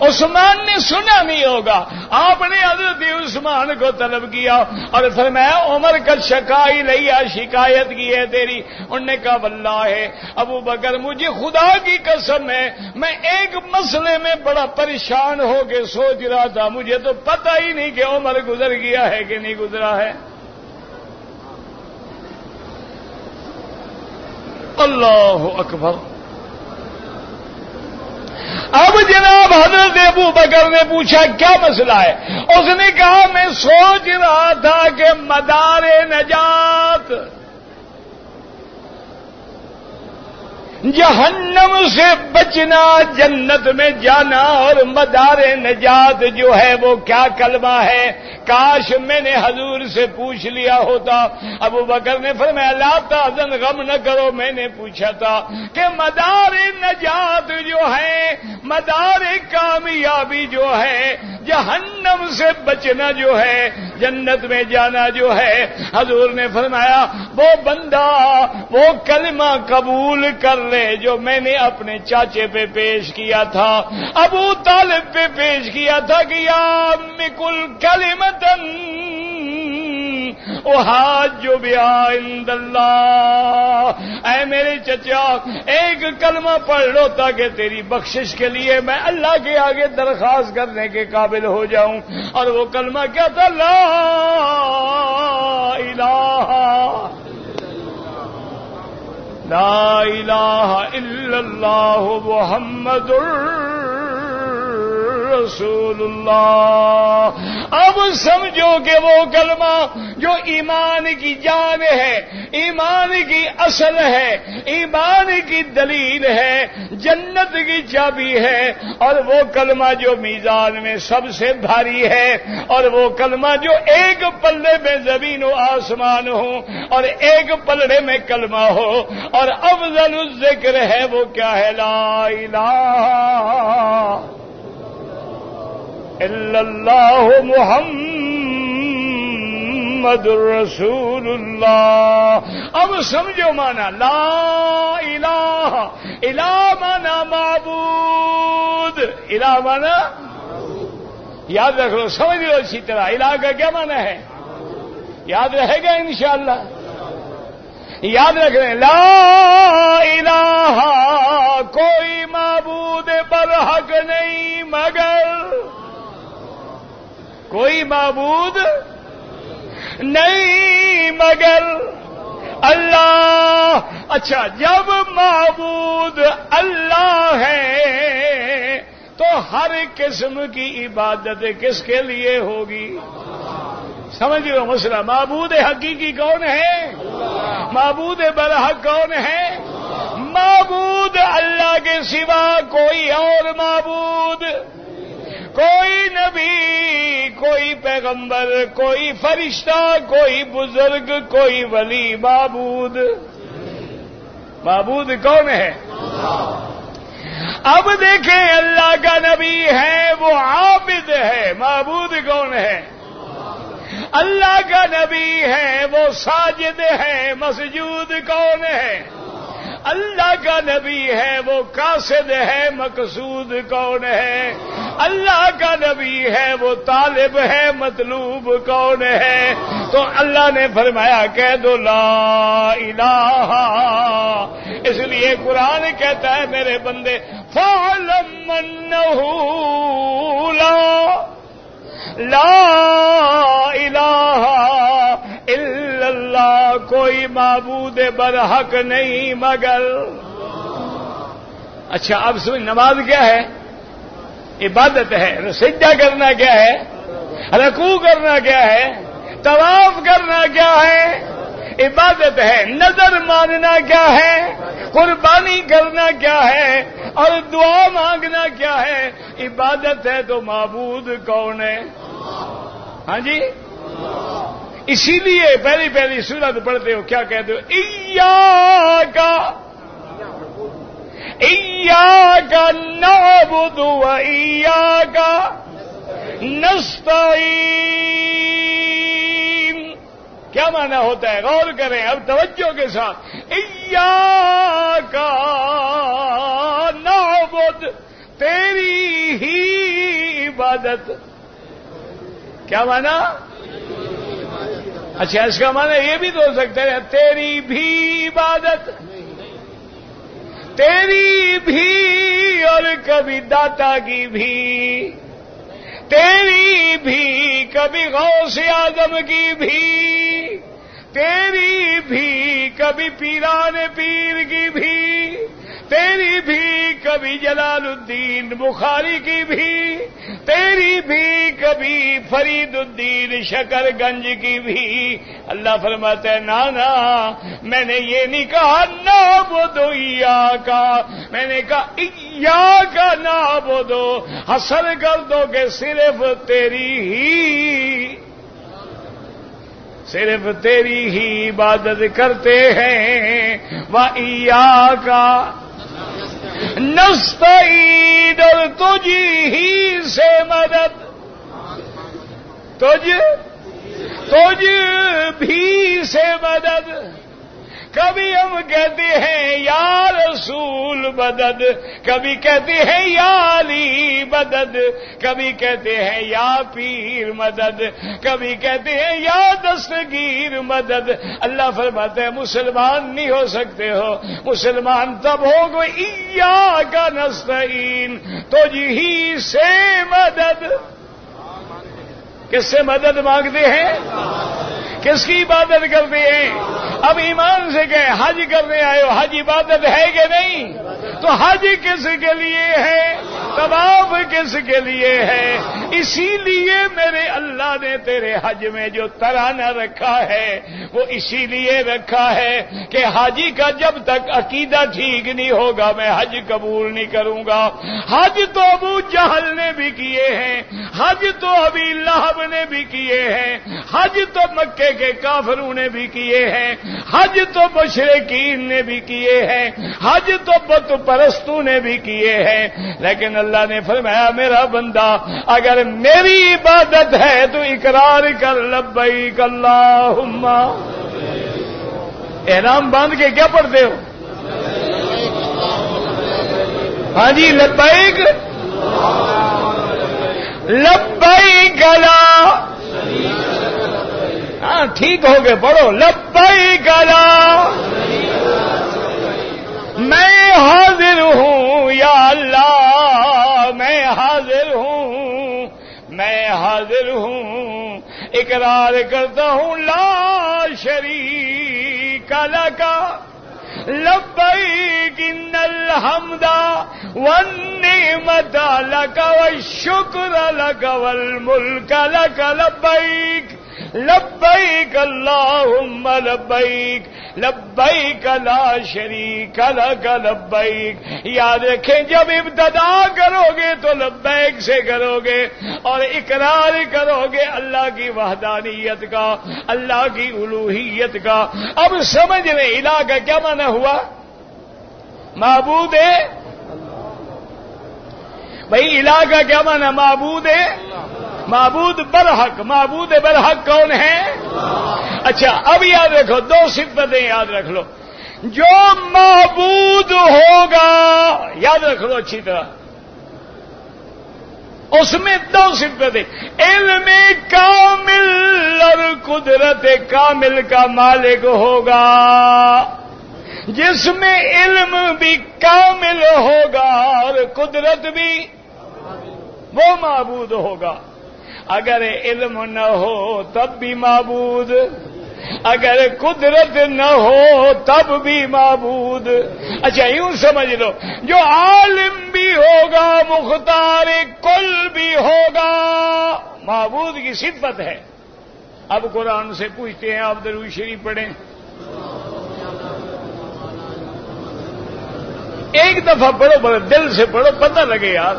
عثمان نے سنا نہیں ہوگا، آپ نے حضرت عثمان کو طلب کیا اور فرمایا عمر کا شکائی لیا، شکایت کی ہے تیری؟ انہوں نے کہا واللہ ہے ابو بکر مجھے خدا کی قسم ہے میں ایک مسئلے میں بڑا پریشان ہو کے سوچ رہا تھا، مجھے تو پتہ ہی نہیں کہ عمر گزر گیا ہے کہ نہیں گزرا ہے۔ اللہ اکبر۔ اب جناب حضرت ابو بکر نے پوچھا کیا مسئلہ ہے؟ اس نے کہا میں سوچ رہا تھا کہ مدار نجات جہنم سے بچنا، جنت میں جانا، اور مدار نجات جو ہے وہ کیا کلمہ ہے؟ کاش میں نے حضور سے پوچھ لیا ہوتا۔ ابو بکر نے فرمایا لا تحزن، غم نہ کرو، میں نے پوچھا تھا کہ مدار نجات جو ہے، مدار کامیابی جو ہے، جہنم سے بچنا جو ہے، جنت میں جانا جو ہے، حضور نے فرمایا وہ بندہ وہ کلمہ قبول کر لے جو میں نے اپنے چاچے پہ پیش کیا تھا، ابو طالب پہ پیش کیا تھا کہ یا امی کل کلمتن احاج بہا عند اللہ، اے میرے چچا ایک کلمہ پڑھ لو تاکہ تیری بخشش کے لیے میں اللہ کے آگے درخواست کرنے کے قابل ہو جاؤں۔ اور وہ کلمہ کیا تھا؟ لا الہ لا الہ الا اللہ محمد رسول اللہ۔ اب سمجھو کہ وہ کلمہ جو ایمان کی جان ہے، ایمان کی اصل ہے، ایمان کی دلیل ہے، جنت کی چابی ہے، اور وہ کلمہ جو میزان میں سب سے بھاری ہے، اور وہ کلمہ جو ایک پلڑے میں زمین و آسمان ہو اور ایک پلڑے میں کلمہ ہو، اور افضل الذکر ہے وہ کیا ہے؟ لا الہ الا اللہ محمد رسول اللہ۔ اب سمجھو مانا لا الہ، الہ مانا معبود، الہ مانا یاد رکھ لو، سمجھ لو اسی طرح الہ کا کیا مانا ہے، یاد رہے گا انشاءاللہ، یاد رکھ لیں لا الہ کوئی معبود برحق نہیں مگر، کوئی معبود نہیں مگر اللہ۔ اچھا جب معبود اللہ ہے تو ہر قسم کی عبادت کس کے لیے ہوگی؟ سمجھ لو مسئلہ، معبود حقیقی کون ہے؟ معبود برحق کون ہے؟ سوا کوئی اور معبود، کوئی نبی، کوئی پیغمبر، کوئی فرشتہ، کوئی بزرگ، کوئی ولی معبود کون ہے؟ اب دیکھیں اللہ کا نبی ہے وہ عابد ہے، معبود کون ہے؟ اللہ کا نبی ہے وہ ساجد ہے، مسجود کون ہے؟ اللہ کا نبی ہے وہ قاصد ہے، مقصود کون ہے؟ اللہ کا نبی ہے وہ طالب ہے، مطلوب کون ہے؟ تو اللہ نے فرمایا کہہ دو لا الہ، اس لیے قرآن کہتا ہے میرے بندے فَاعْلَمْ أَنَّهُ لا الہ الا اللہ، کوئی معبود برحق نہیں مگر۔ اچھا اب سمجھ، نماز کیا ہے؟ عبادت ہے۔ سجدہ کرنا کیا ہے؟ رکوع کرنا کیا ہے؟ طواف کرنا کیا ہے؟ عبادت ہے۔ نظر ماننا کیا ہے؟ قربانی کرنا کیا ہے؟ اور دعا مانگنا کیا ہے؟ عبادت ہے۔ تو معبود کون ہے؟ ہاں جی، اسی لیے پہلی سورت پڑھتے ہو کیا کہتے ہو؟ ایاک نعبد و ایاک نستعین۔ کیا معنی ہوتا ہے؟ غور کریں اب توجہ کے ساتھ۔ ایاک نعبد، تیری ہی عبادت۔ کیا معنی؟ اچھا اس کا معنی یہ بھی تو ہو سکتا ہے تیری بھی عبادت، تیری بھی، اور کبھی داتا کی بھی، تیری بھی، کبھی غوث اعظم کی بھی، تیری بھی، کبھی پیران پیر کی بھی، تیری بھی، کبھی جلال الدین بخاری کی بھی، تیری بھی، کبھی فرید الدین شکر گنج کی بھی۔ اللہ فرماتا ہے نا میں نے یہ نہیں کہا نعبد ایاک، میں نے کہا ایاک نعبد، حسر کر دو کہ صرف تیری ہی عبادت کرتے ہیں۔ وَإِيَّاكَ نستعین، اور تجھ ہی سے مدد، تجھ بھی سے مدد۔ کبھی ہم کہتے ہیں یا رسول مدد، کبھی کہتے ہیں یا علی مدد، کبھی کہتے ہیں یا پیر مدد، کبھی کہتے ہیں یا دستگیر مدد۔ اللہ فرماتا ہے مسلمان نہیں ہو سکتے ہو، مسلمان تب ہوگا ایاک نستعین، تجھ ہی سے مدد۔ کس سے مدد مانگتے ہیں؟ کس کی عبادت کرتے ہیں؟ اب ایمان سے کہ حج کرنے آئے ہو، حج عبادت ہے کہ نہیں؟ تو حج کس کے لیے ہے؟ طواف کس کے لیے ہے؟ اسی لیے میرے اللہ نے تیرے حج میں جو ترانہ رکھا ہے وہ اسی لیے رکھا ہے کہ حاجی کا جب تک عقیدہ ٹھیک نہیں ہوگا میں حج قبول نہیں کروں گا۔ حج تو ابو جہل نے بھی کیے ہیں، حج تو ابی لہب نے بھی کیے ہیں، حج تو مکے کے کافروں نے بھی کیے ہیں، حج تو مشرکین نے بھی کیے ہیں، حج تو بت پرستوں نے بھی کیے ہیں، لیکن اللہ نے فرمایا میرا بندہ اگر میری عبادت ہے تو اقرار کر لبیک اللہم۔ احرام باندھ کے کیا پڑھتے ہو؟ ہاں جی، لبیک لبیک لا، ہاں ٹھیک ہو گئے، پڑھو لبیک لا، میں حاضر ہوں یا اللہ، میں حاضر ہوں، میں حاضر ہوں، اقرار کرتا ہوں لا شریک لک لبیک ان الحمد والنعمت لک والشکر لک والملک لک لبیک لبیک اللہم لبیک لبیک لا شریک لک لبیک. یاد رکھیں جب ابتدا کرو گے تو لبیک سے کرو گے اور اقرار کرو گے اللہ کی وحدانیت کا، اللہ کی الوہیت کا. اب سمجھ لیں الہ کا کیا معنی ہوا؟ معبود ہے. بھائی الہ کا کیا معنی؟ معبود ہے. معبود برحق. معبود برحق کون ہے؟ اچھا اب یاد رکھو دو صفتیں یاد رکھ لو. جو معبود ہوگا یاد رکھ لو اچھی طرح، اس میں دو صفتیں، علم کامل اور قدرت کامل کا مالک ہوگا. جس میں علم بھی کامل ہوگا اور قدرت بھی، وہ معبود ہوگا. اگر علم نہ ہو تب بھی معبود، اگر قدرت نہ ہو تب بھی معبود. اچھا یوں سمجھ لو جو عالم بھی ہوگا مختار کل بھی ہوگا، معبود کی صفت ہے. اب قرآن سے پوچھتے ہیں آپ درود شریف پڑھیں. ایک دفعہ پڑھو، بڑے دل سے پڑھو، پتہ لگے یار.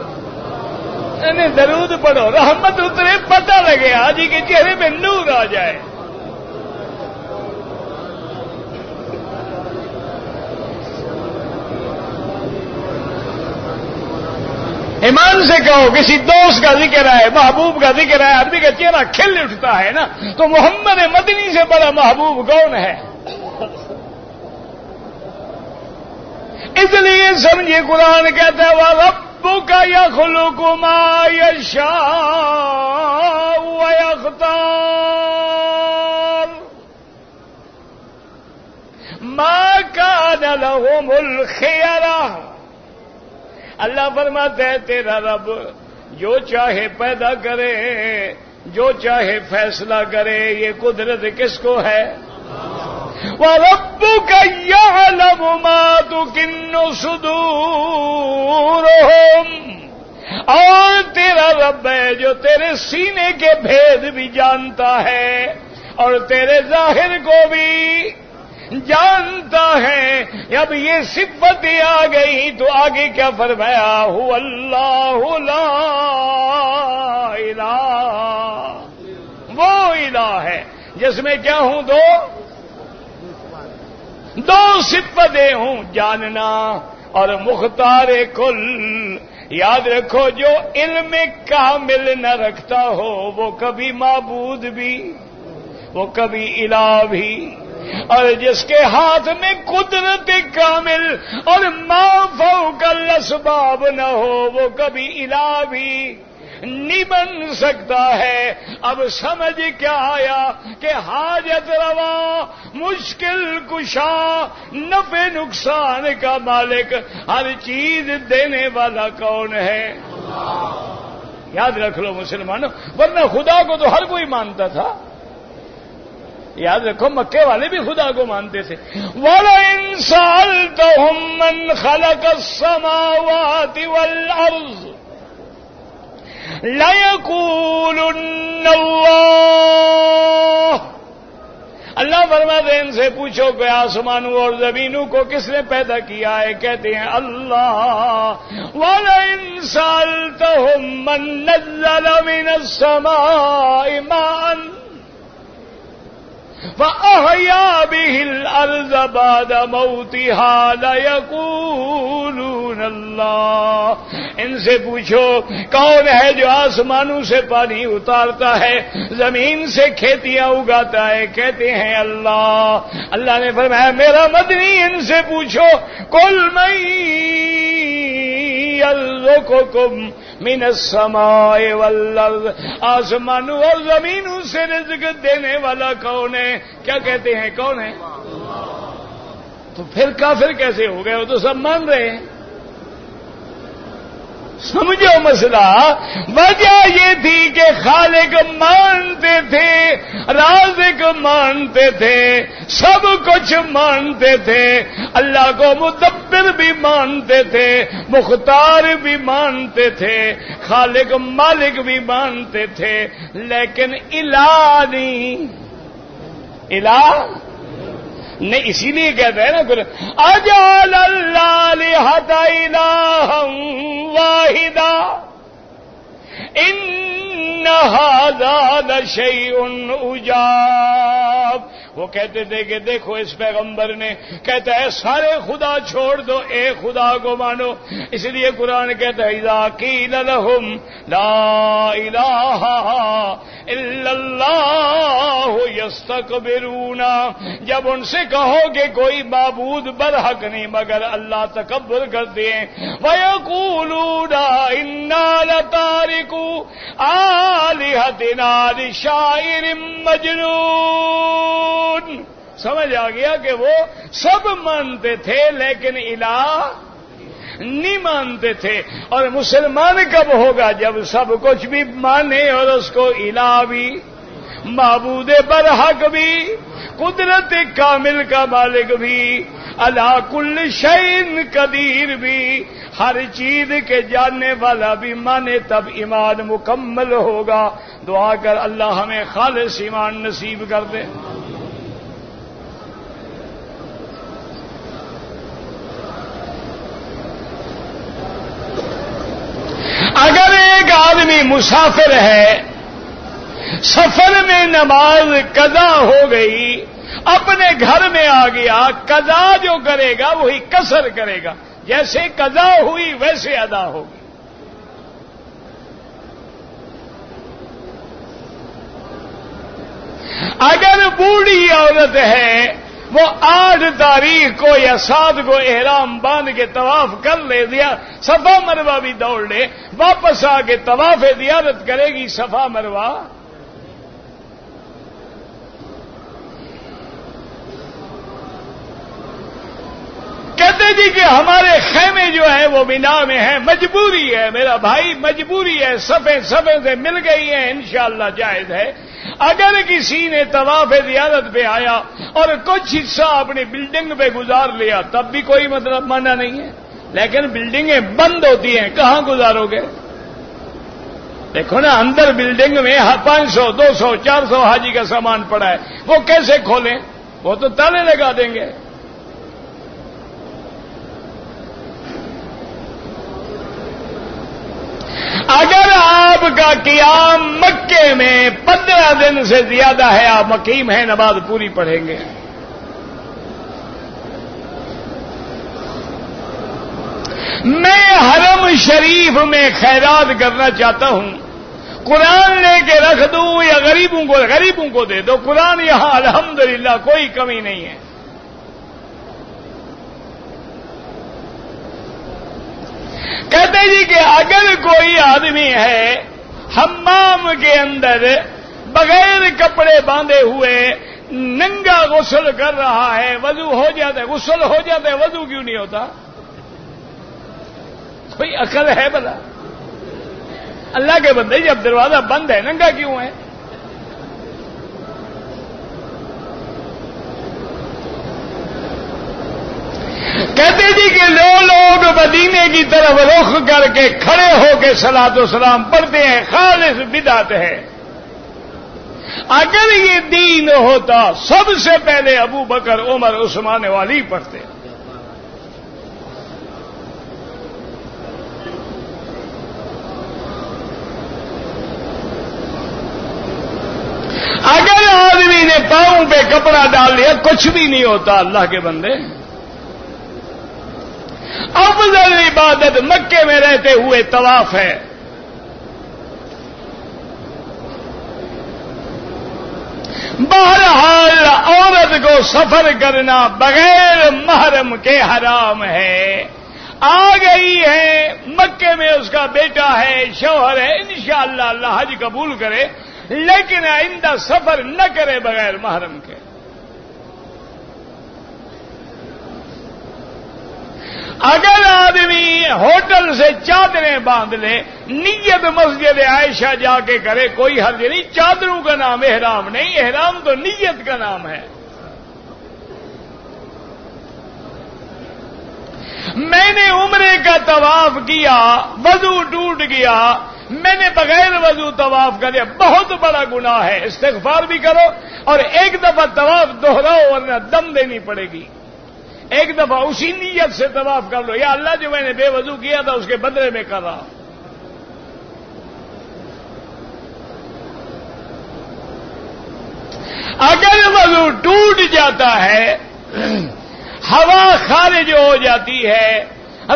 درود پڑھو، رحمت اترے، پتہ لگے حاجی کے چہرے میں نور آ جائے. ایمان سے کہو کسی دوست کا ذکر ہے، محبوب کا ذکر ہے، آدمی کا چہرہ کھل اٹھتا ہے نا، تو محمد مدنی سے بڑا محبوب کون ہے؟ اس لیے سمجھے قرآن کہتا ہے وَرَبُّكَ يَخْلُقُ مَا يَشَاءُ وَيَخْتَارُ مَا كَانَ لَهُمُ الْخِيَرَةُ. اللہ فرماتا ہے تیرا رب جو چاہے پیدا کرے، جو چاہے فیصلہ کرے. یہ قدرت کس کو ہے؟ وَرَبُّكَ يَعْلَمُ مَا تُكِنُّ صُدُورُهُمْ. اور تیرا رب ہے جو تیرے سینے کے بھید بھی جانتا ہے اور تیرے ظاہر کو بھی جانتا ہے. اب یہ صفتیں آ گئی تو آگے کیا فرمایا؟ هُوَ اللَّهُ لَا إِلَٰهَ. وہ الہ ہے جس میں کیا ہوں؟ دو صفتیں ہوں، جاننا اور مختار کل. یاد رکھو جو علم کامل نہ رکھتا ہو وہ کبھی معبود بھی، وہ کبھی الہ بھی. اور جس کے ہاتھ میں قدرت کامل اور ما فوق الاسباب نہ ہو وہ کبھی الہ بھی نہیں بن سکتا ہے. اب سمجھ کیا آیا کہ حاجت روا، مشکل کشا، نفع نقصان کا مالک، ہر چیز دینے والا کون ہے؟ یاد رکھ لو مسلمانوں، ورنہ خدا کو تو ہر کوئی مانتا تھا. یاد رکھو مکے والے بھی خدا کو مانتے تھے. وَلَئِن سَأَلْتَهُم مَّنْ خَلَقَ السَّمَاوَاتِ وَالْأَرْضَ لَيَقُولُنَّ اللَّهُ. اللہ فرماتے ہیں ان سے پوچھو کہ آسمانوں اور زمینوں کو کس نے پیدا کیا ہے؟ کہتے ہیں اللہ. وَلَئِن سَأَلْتَهُم مَّن نَّزَّلَ مِنَ السَّمَاءِ مَاءً فَأَحْيَا بِهِ الْأَرْضَ بَعْدَ مَوْتِهَا لَيَقُولُونَ اللَّهُ. ان سے پوچھو کون ہے جو آسمانوں سے پانی اتارتا ہے، زمین سے کھیتیاں اگاتا ہے؟ کہتے ہیں اللہ. اللہ نے فرمایا میرا مدنی ان سے پوچھو قُلْ مَن يَرْزُقُكُم من السماء والارض. آسمانوں اور زمینوں سے رزق دینے والا کون ہے؟ کیا کہتے ہیں؟ کون ہے؟ تو پھر کافر کیسے ہو گئے؟ وہ تو سب مان رہے ہیں. سمجھو مسئلہ، وجہ یہ تھی کہ خالق مانتے تھے، رازق مانتے تھے، سب کچھ مانتے تھے، اللہ کو مدبر بھی مانتے تھے، مختار بھی مانتے تھے، خالق مالک بھی مانتے تھے، لیکن الہ نہیں، الہ نہیں، اسی لیے کہتے ہیں نا اجعل الآلہۃ الہا واحدا ان ھذا لشیء عجاب۔ وہ کہتے تھے کہ دیکھو اس پیغمبر نے کہتا ہے سارے خدا چھوڑ دو، ایک خدا کو مانو، اس لیے قرآن کہتا ہے اذا قیل لهم لا الہ الا اللہ یستکبرون، جب ان سے کہو کہ کوئی معبود برحق نہیں مگر اللہ، تکبر کرتے ہیں، وَيَقُولُونَ إِنَّا لَتَارِكُو آلِهَتِنَا لِشَاعِرٍ مَجْنُونٍ۔ سمجھ آ گیا کہ وہ سب مانتے تھے لیکن الہ نہیں مانتے تھے۔ اور مسلمان کب ہوگا؟ جب سب کچھ بھی مانے اور اس کو الہ بھی، معبود برحق بھی، قدرت کامل کا مالک بھی، علی کل شیء قدیر بھی، ہر چیز کے جاننے والا بھی مانے، تب ایمان مکمل ہوگا۔ دعا کر اللہ ہمیں خالص ایمان نصیب کر دے۔ اگر ایک آدمی مسافر ہے، سفر میں نماز قضا ہو گئی، اپنے گھر میں آ گیا، قضا جو کرے گا وہی قصر کرے گا، جیسے قضا ہوئی ویسے ادا ہوگی۔ اگر بوڑھی عورت ہے، وہ 8 تاریخ کو یا 7 کو احرام باندھ کے طواف کر لے دیا، صفا مروہ بھی دوڑ لے، واپس آ کے طواف زیارت کرے گی صفا مروہ۔ کہتے جی کہ ہمارے خیمے جو ہیں وہ مینا میں ہیں، مجبوری ہے میرا بھائی، مجبوری ہے، صفے سے مل گئی ہے، انشاءاللہ جائز ہے۔ اگر کسی نے طواف زیارت پہ آیا اور کچھ حصہ اپنی بلڈنگ پہ گزار لیا تب بھی کوئی مطلب مانا نہیں ہے، لیکن بلڈنگیں بند ہوتی ہیں، کہاں گزارو گے؟ دیکھو نا اندر بلڈنگ میں 500 200 400 حاجی کا سامان پڑا ہے، وہ کیسے کھولیں؟ وہ تو تالے لگا دیں گے۔ اگر آپ کا قیام مکے میں 15 دن سے زیادہ ہے، آپ مقیم ہیں، نماز پوری پڑھیں گے۔ میں حرم شریف میں خیرات کرنا چاہتا ہوں، قرآن لے کے رکھ دوں یا غریبوں کو دے دو، قرآن یہاں الحمدللہ کوئی کمی نہیں ہے۔ کہتے جی کہ اگر کوئی آدمی ہے حمام کے اندر بغیر کپڑے باندھے ہوئے ننگا غسل کر رہا ہے، وضو ہو جاتا ہے، غسل ہو جاتا ہے، وضو کیوں نہیں ہوتا؟ کوئی عقل ہے بھلا؟ اللہ کے بندے جب دروازہ بند ہے ننگا کیوں ہے؟ کہتے جی کہ لوگ مدینے کی طرف رخ کر کے کھڑے ہو کے صلاۃ و سلام پڑھتے ہیں، خالص بدعت ہے۔ اگر یہ دین ہوتا سب سے پہلے ابو بکر عمر عثمان علی پڑھتے۔ اگر آدمی نے پاؤں پہ کپڑا ڈال لیا کچھ بھی نہیں ہوتا، اللہ کے بندے۔ افضل عبادت مکے میں رہتے ہوئے طواف ہے۔ بہرحال عورت کو سفر کرنا بغیر محرم کے حرام ہے۔ آ گئی ہے مکے میں، اس کا بیٹا ہے، شوہر ہے، انشاءاللہ اللہ حج قبول کرے، لیکن آئندہ سفر نہ کرے بغیر محرم کے۔ اگر آدمی ہوٹل سے چادریں باندھ لے، نیت مسجد عائشہ جا کے کرے، کوئی حرج نہیں، چادروں کا نام احرام نہیں، احرام تو نیت کا نام ہے۔ میں نے عمرے کا طواف کیا، وضو ٹوٹ گیا، میں نے بغیر وضو طواف کر دیا، بہت بڑا گناہ ہے، استغفار بھی کرو اور ایک دفعہ طواف دوہراؤ ورنہ دم دینی پڑے گی۔ ایک دفعہ اسی نیت سے طواف کر لو، یا اللہ جو میں نے بے وضو کیا تھا اس کے بدلے میں کر رہا۔ اگر وضو ٹوٹ جاتا ہے، ہوا خارج ہو جاتی ہے،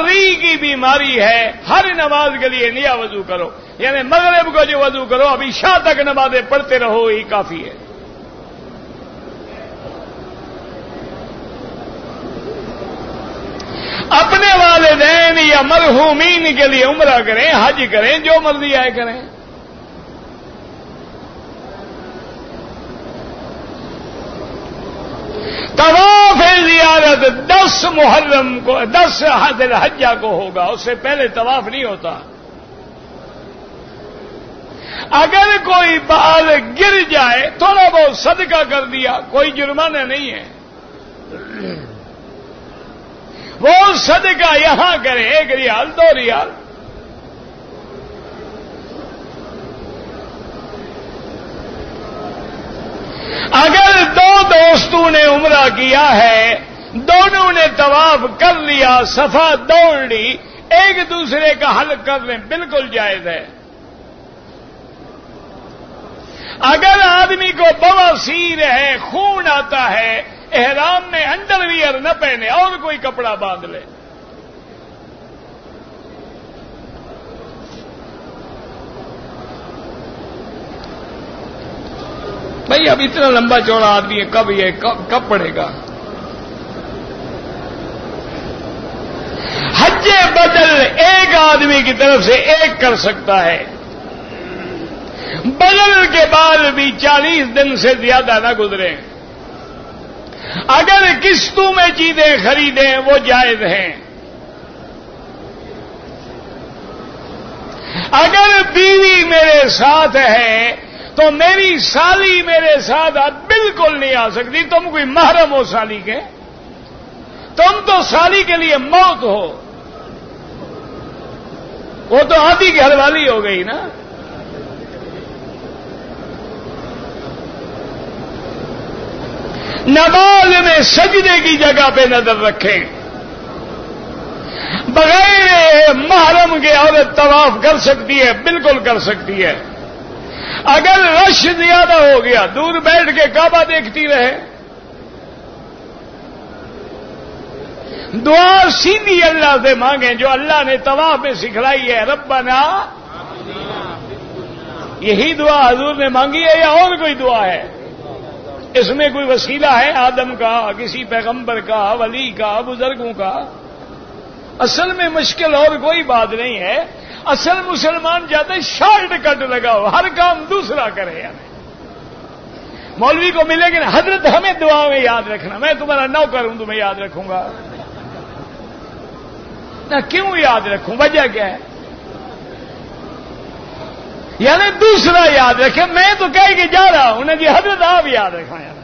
ری کی بیماری ہے، ہر نماز کے لیے نیا وضو کرو، یعنی مغرب کو جو وضو کرو ابھی عشاء تک نمازیں پڑھتے رہو، ہی کافی ہے۔ اپنے والدین یا مرحومین کے لیے عمرہ کریں، حج کریں، جو مرضی آئے کریں۔ طواف زیارت 10 محرم کو، 10 ذی الحجہ کو ہوگا، اس سے پہلے طواف نہیں ہوتا۔ اگر کوئی بال گر جائے تھوڑا بہت صدقہ کر دیا، کوئی جرمانہ نہیں ہے، وہ صدقہ یہاں کرے، 1 ریال 2 ریال۔ اگر 2 دوستوں نے عمرہ کیا ہے، دونوں نے طواف کر لیا، صفا دوڑ لی، ایک دوسرے کا حل کر لیں، بالکل جائز ہے۔ اگر آدمی کو بواسیر ہے، خون آتا ہے، احرام میں انڈر ویئر نہ پہنے اور کوئی کپڑا باندھ لے۔ بھائی اب اتنا لمبا چوڑا آدمی ہے، کب یہ کب پڑے گا؟ حج بدل ایک آدمی کی طرف سے ایک کر سکتا ہے، بدل کے بعد بھی 40 دن سے زیادہ نہ گزرے۔ اگر قسطوں میں چیزیں خریدیں وہ جائز ہیں۔ اگر بیوی میرے ساتھ ہے تو میری سالی میرے ساتھ اب بالکل نہیں آ سکتی، تم کوئی محرم ہو سالی کے؟ تم تو سالی کے لیے موت ہو، وہ تو آدھی گھر والی ہو گئی نا۔ نماز میں سجدے کی جگہ پہ نظر رکھیں، بغیر محرم کے عورت طواف کر سکتی ہے، بالکل کر سکتی ہے۔ اگر رش زیادہ ہو گیا دور بیٹھ کے کعبہ دیکھتی رہے۔ دعا سیدھی اللہ سے مانگیں جو اللہ نے طواف میں سکھلائی ہے، ربنا، یہی دعا حضور نے مانگی ہے یا اور کوئی دعا ہے؟ اس میں کوئی وسیلہ ہے آدم کا، کسی پیغمبر کا، ولی کا، بزرگوں کا؟ اصل میں مشکل اور کوئی بات نہیں ہے، اصل مسلمان جاتے شارٹ کٹ لگاؤ، ہر کام دوسرا کرے۔ مولوی کو ملے گی نا، حضرت ہمیں دعا میں یاد رکھنا، میں تمہارا نوکر ہوں، تمہیں یاد رکھوں گا نہ، کیوں یاد رکھوں؟ وجہ کیا ہے؟ یعنی دوسرا یاد رکھے، میں تو کہہ کے جا رہا ہوں نا جی حضرت آپ یاد رکھیں، یار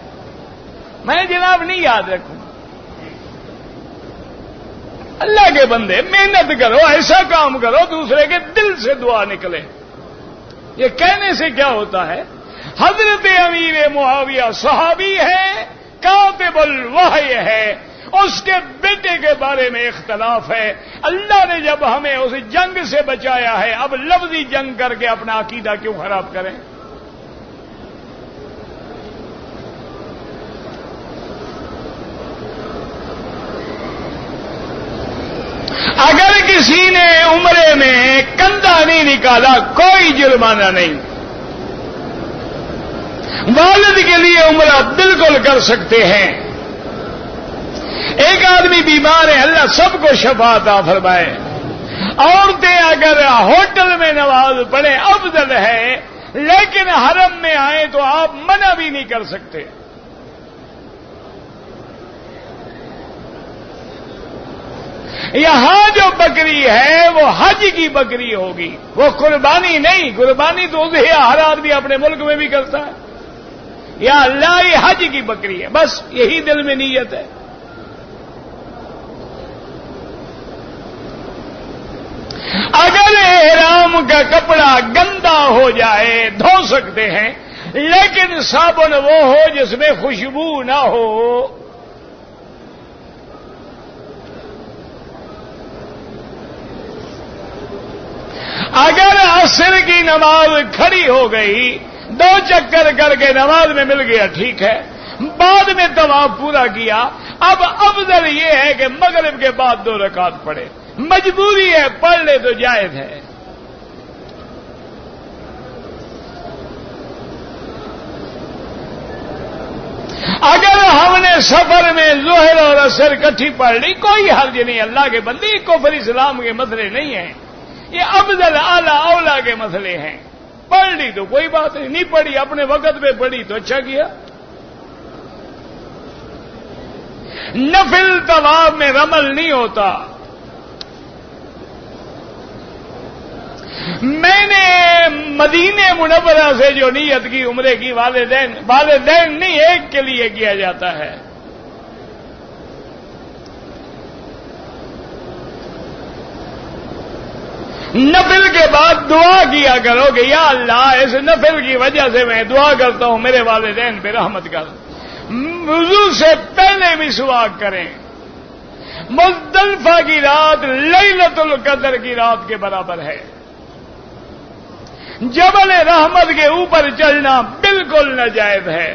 میں جناب نہیں یاد رکھوں۔ اللہ کے بندے محنت کرو، ایسا کام کرو دوسرے کے دل سے دعا نکلے۔ یہ کہنے سے کیا ہوتا ہے؟ حضرت امیر معاویہ صحابی ہے، کاتب الوحی ہے، اس کے بیٹے کے بارے میں اختلاف ہے۔ اللہ نے جب ہمیں اس جنگ سے بچایا ہے، اب لفظی جنگ کر کے اپنا عقیدہ کیوں خراب کریں؟ اگر کسی نے عمرے میں کندھا نہیں نکالا کوئی جرمانہ نہیں، والد کے لیے عمرہ بالکل کر سکتے ہیں۔ ایک آدمی بیمار ہے، اللہ سب کو شفا عطا فرمائے۔ عورتیں اگر ہوٹل میں نماز پڑھیں افضل ہے، لیکن حرم میں آئیں تو آپ منع بھی نہیں کر سکتے۔ یہاں جو بکری ہے وہ حج کی بکری ہوگی، وہ قربانی نہیں۔ قربانی تو اضحیہ ہر آدمی اپنے ملک میں بھی کرتا ہے۔ یا اللہ یہ حج کی بکری ہے، بس یہی دل میں نیت ہے۔ اگر احرام کا کپڑا گندا ہو جائے دھو سکتے ہیں، لیکن صابن وہ ہو جس میں خوشبو نہ ہو۔ اگر عصر کی نماز کھڑی ہو گئی، 2 چکر کر کے نماز میں مل گیا، ٹھیک ہے، بعد میں طواف پورا کیا، اب افضل یہ ہے کہ مغرب کے بعد 2 رکعت پڑھے۔ مجبوری ہے، پڑھ لے تو جائز ہے۔ اگر ہم نے سفر میں ظہر اور عصر اکٹھی پڑھ لی، کوئی حرج نہیں۔ اللہ کے بندے، کفر اسلام کے مسئلے نہیں ہیں، یہ افضل اعلی اولا کے مسئلے ہیں۔ پڑھ لی تو کوئی بات نہیں پڑھی اپنے وقت پہ پڑھی تو اچھا کیا۔ نفل طواف میں رمل نہیں ہوتا۔ میں نے مدینے منورہ سے جو نیت کی عمرے کی، والدین نہیں، ایک کے لیے کیا جاتا ہے۔ نفل کے بعد دعا کیا کرو کہ یا اللہ اس نفل کی وجہ سے میں دعا کرتا ہوں میرے والدین پہ رحمت کر۔ وضو سے پہلے بھی مسواک کریں۔ مزدلفہ کی رات لیلۃ القدر کی رات کے برابر ہے۔ جبل رحمت کے اوپر چڑھنا بالکل ناجائز ہے۔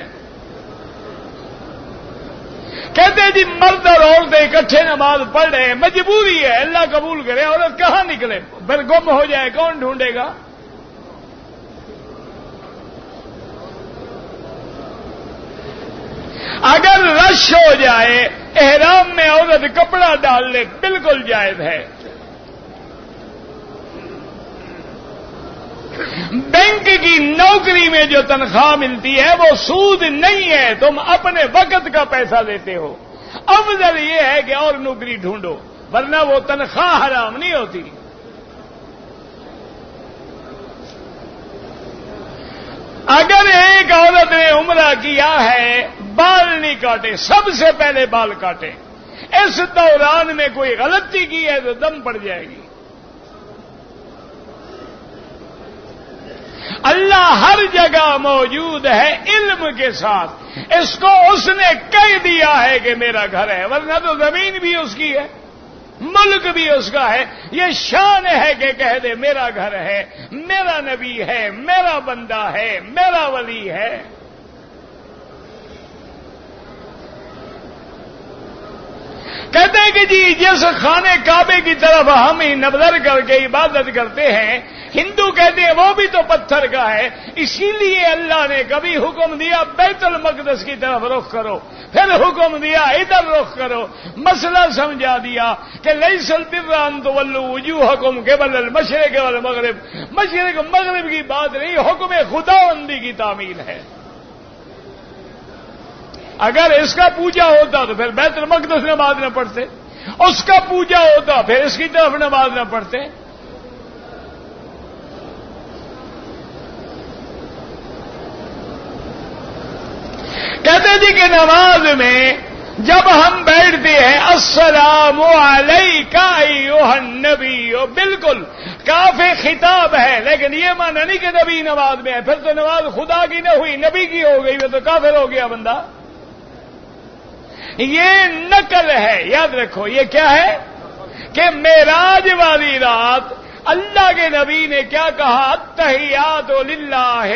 کہتے ہیں جی مرد اور عورتیں اکٹھے نماز پڑھ رہے ہیں، مجبوری ہے، اللہ قبول کرے، عورت کہاں نکلے، پھر گم ہو جائے کون ڈھونڈے گا؟ اگر رش ہو جائے احرام میں عورت کپڑا ڈال لے، بالکل جائز ہے۔ بینک کی نوکری میں جو تنخواہ ملتی ہے وہ سود نہیں ہے، تم اپنے وقت کا پیسہ دیتے ہو۔ افضل یہ ہے کہ اور نوکری ڈھونڈو، ورنہ وہ تنخواہ حرام نہیں ہوتی۔ اگر ایک عورت نے عمرہ کیا ہے، بال نہیں کاٹے، سب سے پہلے بال کاٹے۔ اس دوران میں کوئی غلطی کی ہے تو دم پڑ جائے گی۔ اللہ ہر جگہ موجود ہے علم کے ساتھ، اس کو اس نے کہہ دیا ہے کہ میرا گھر ہے، ورنہ تو زمین بھی اس کی ہے، ملک بھی اس کا ہے۔ یہ شان ہے کہ کہہ دے میرا گھر ہے، میرا نبی ہے، میرا بندہ ہے، میرا ولی ہے۔ کہتے ہیں کہ جی جس خانے کعبے کی طرف ہم ہی نظر کر کے عبادت کرتے ہیں، ہندو کہتے ہیں وہ بھی تو پتھر کا ہے، اسی لیے اللہ نے کبھی حکم دیا بیت المقدس کی طرف رخ کرو، پھر حکم دیا ادھر رخ کرو، مسئلہ سمجھا دیا کہ لیس البر ان تولوا وجوہکم قبل المشرق والمغرب، مشرق مغرب کی بات نہیں، حکم خداوندی کی تعمیل ہے۔ اگر اس کا پوجا ہوتا تو پھر بیت المقدس نماز نہ پڑھتے، اس کا پوجا ہوتا پھر اس کی طرف نماز نہ پڑھتے۔ کہتے جی کہ نماز میں جب ہم بیٹھتے ہیں السلام علیک ایھا النبی، بالکل کافی خطاب ہے، لیکن یہ معنی نہیں کہ نبی نماز میں ہے، پھر تو نماز خدا کی نہ ہوئی، نبی کی ہو گئی، وہ تو کافر ہو گیا بندہ۔ یہ نقل ہے، یاد رکھو یہ کیا ہے کہ معراج والی رات اللہ کے نبی نے کیا کہا، التحیات للہ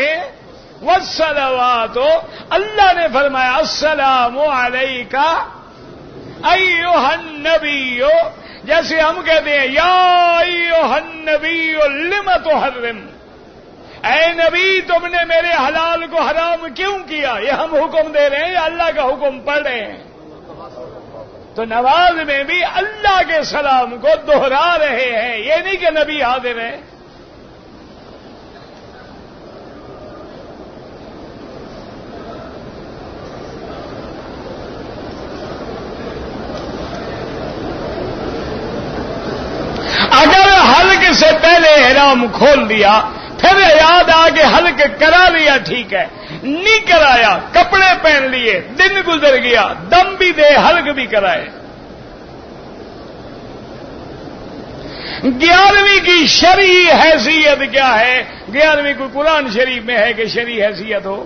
والصلوات، اللہ نے فرمایا السلام علیک ایھا النبی، جیسے ہم کہتے ہیں یا ایھا النبی لم تحرم، اے نبی تم نے میرے حلال کو حرام کیوں کیا؟ یہ ہم حکم دے رہے ہیں یا اللہ کا حکم پڑھ رہے ہیں؟ تو نماز میں بھی اللہ کے سلام کو دوہرا رہے ہیں، یہ نہیں کہ نبی حاضر ہے۔ سے پہلے احرام کھول دیا، پھر یاد آ کے حلق کرا لیا، ٹھیک ہے، نہیں کرایا، کپڑے پہن لیے، دن گزر گیا، دم بھی دے، حلق بھی کرائے۔ 11ویں کی شرعی حیثیت کیا ہے؟ 11ویں کوئی قرآن شریف میں ہے کہ شرعی حیثیت ہو؟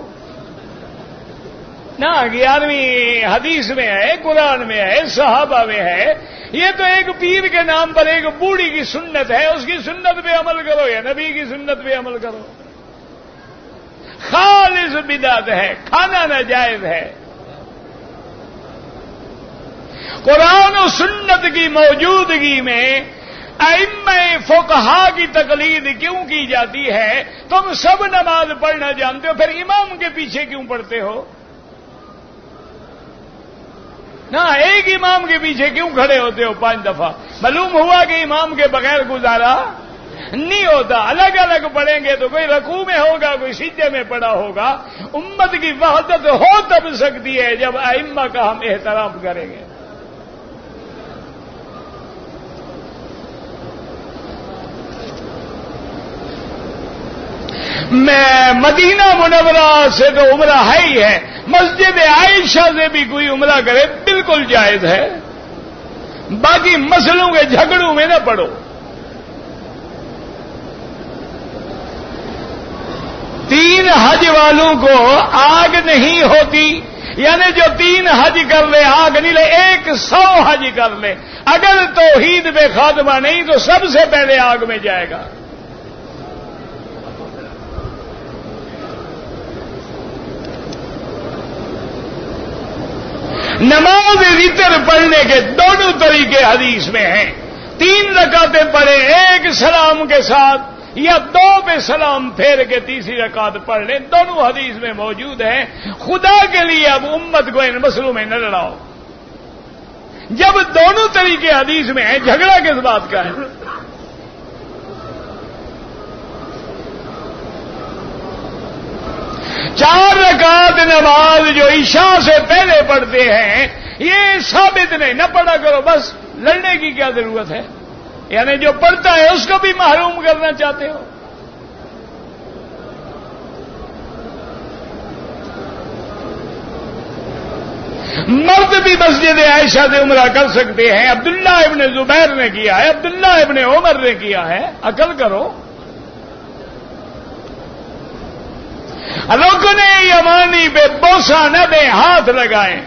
نہ، 11ویں حدیث میں ہے، قرآن میں ہے، صحابہ میں ہے۔ یہ تو ایک پیر کے نام پر ایک بوڑھی کی سنت ہے، اس کی سنت پہ عمل کرو یا نبی کی سنت پہ عمل کرو۔ خالص بدعت ہے، کھانا ناجائز ہے۔ قرآن و سنت کی موجودگی میں ائمہ فقہا کی تقلید کیوں کی جاتی ہے؟ تم سب نماز پڑھنا جانتے ہو، پھر امام کے پیچھے کیوں پڑھتے ہو؟ نہ، ایک امام کے پیچھے کیوں کھڑے ہوتے ہو 5 دفعہ؟ معلوم ہوا کہ امام کے بغیر گزارا نہیں ہوتا۔ الگ الگ پڑھیں گے تو کوئی رکوع میں ہوگا، کوئی سجدے میں پڑا ہوگا۔ امت کی وحدت ہو تب سکتی ہے جب ائمہ کا ہم احترام کریں گے۔ میں مدینہ منورہ سے تو عمرہ ہے ہی ہے، مسجد عائشہ سے بھی کوئی عمرہ کرے بالکل جائز ہے۔ باقی مسئلوں کے جھگڑوں میں نہ پڑو۔ 3 حج والوں کو آگ نہیں ہوتی، یعنی جو 3 حج کر لے آگ نہیں لے، 100 حج کر لے، اگر توحید میں خاتمہ نہیں تو سب سے پہلے آگ میں جائے گا۔ نماز وتر پڑھنے کے دونوں طریقے حدیث میں ہیں۔ 3 رکعتیں پڑھیں ایک سلام کے ساتھ، یا 2 پہ سلام پھیر کے تیسری رکعت پڑھ لیں، دونوں حدیث میں موجود ہیں۔ خدا کے لیے اب امت کو ان مسئلوں میں نہ لڑاؤ۔ جب دونوں طریقے حدیث میں ہیں، جھگڑا کس بات کا ہے؟ چار رکعت نماز جو عشاء سے پہلے پڑھتے ہیں، یہ ثابت نہیں، نہ پڑھا کرو، بس لڑنے کی کیا ضرورت ہے؟ یعنی جو پڑھتا ہے اس کو بھی محروم کرنا چاہتے ہو؟ مرد بھی مسجد عائشہ سے عمرہ کر سکتے ہیں۔ عبداللہ ابن زبیر نے کیا ہے، عبداللہ ابن عمر نے کیا ہے، عقل کرو۔ رکن یمانی پہ بوسہ نہ دیں، ہاتھ لگائیں۔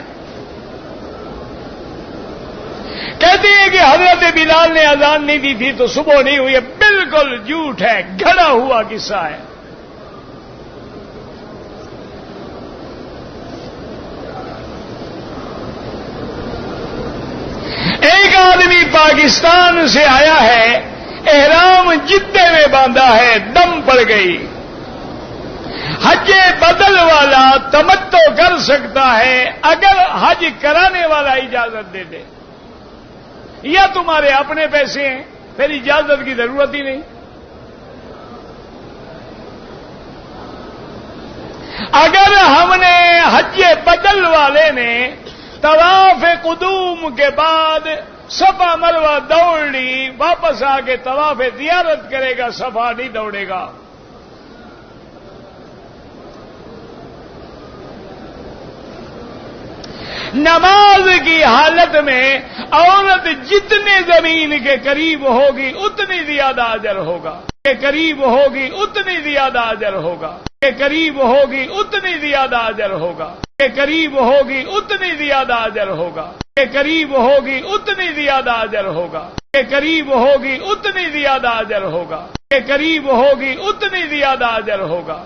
کہتے ہیں کہ حضرت بلال نے اذان نہیں دی تھی تو صبح نہیں ہوئی، بالکل جھوٹ ہے، گھڑا ہوا قصہ ہے۔ ایک آدمی پاکستان سے آیا ہے، احرام جدے میں باندھا ہے، دم پڑ گئی۔ حج بدل والا تمتع کر سکتا ہے اگر حج کرانے والا اجازت دے دے، یا تمہارے اپنے پیسے ہیں پھر اجازت کی ضرورت ہی نہیں۔ اگر ہم نے حج بدل والے نے طواف قدوم کے بعد صفا مروہ دوڑ لی، واپس آ کے طواف زیارت کرے گا، صفا نہیں دوڑے گا۔ نماز کی حالت میں عورت جتنے زمین کے قریب ہوگی اتنی زیادہ اجر ہوگا، کہ قریب ہوگی اتنی زیادہ اجر ہوگا، کہ قریب ہوگی اتنی زیادہ اجر ہوگا، کہ قریب ہوگی اتنی زیادہ اجر ہوگا، کہ قریب ہوگی اتنی زیادہ اجر ہوگا، کہ قریب ہوگی اتنی زیادہ اجر ہوگا، کہ قریب ہوگی اتنی زیادہ اجر ہوگا۔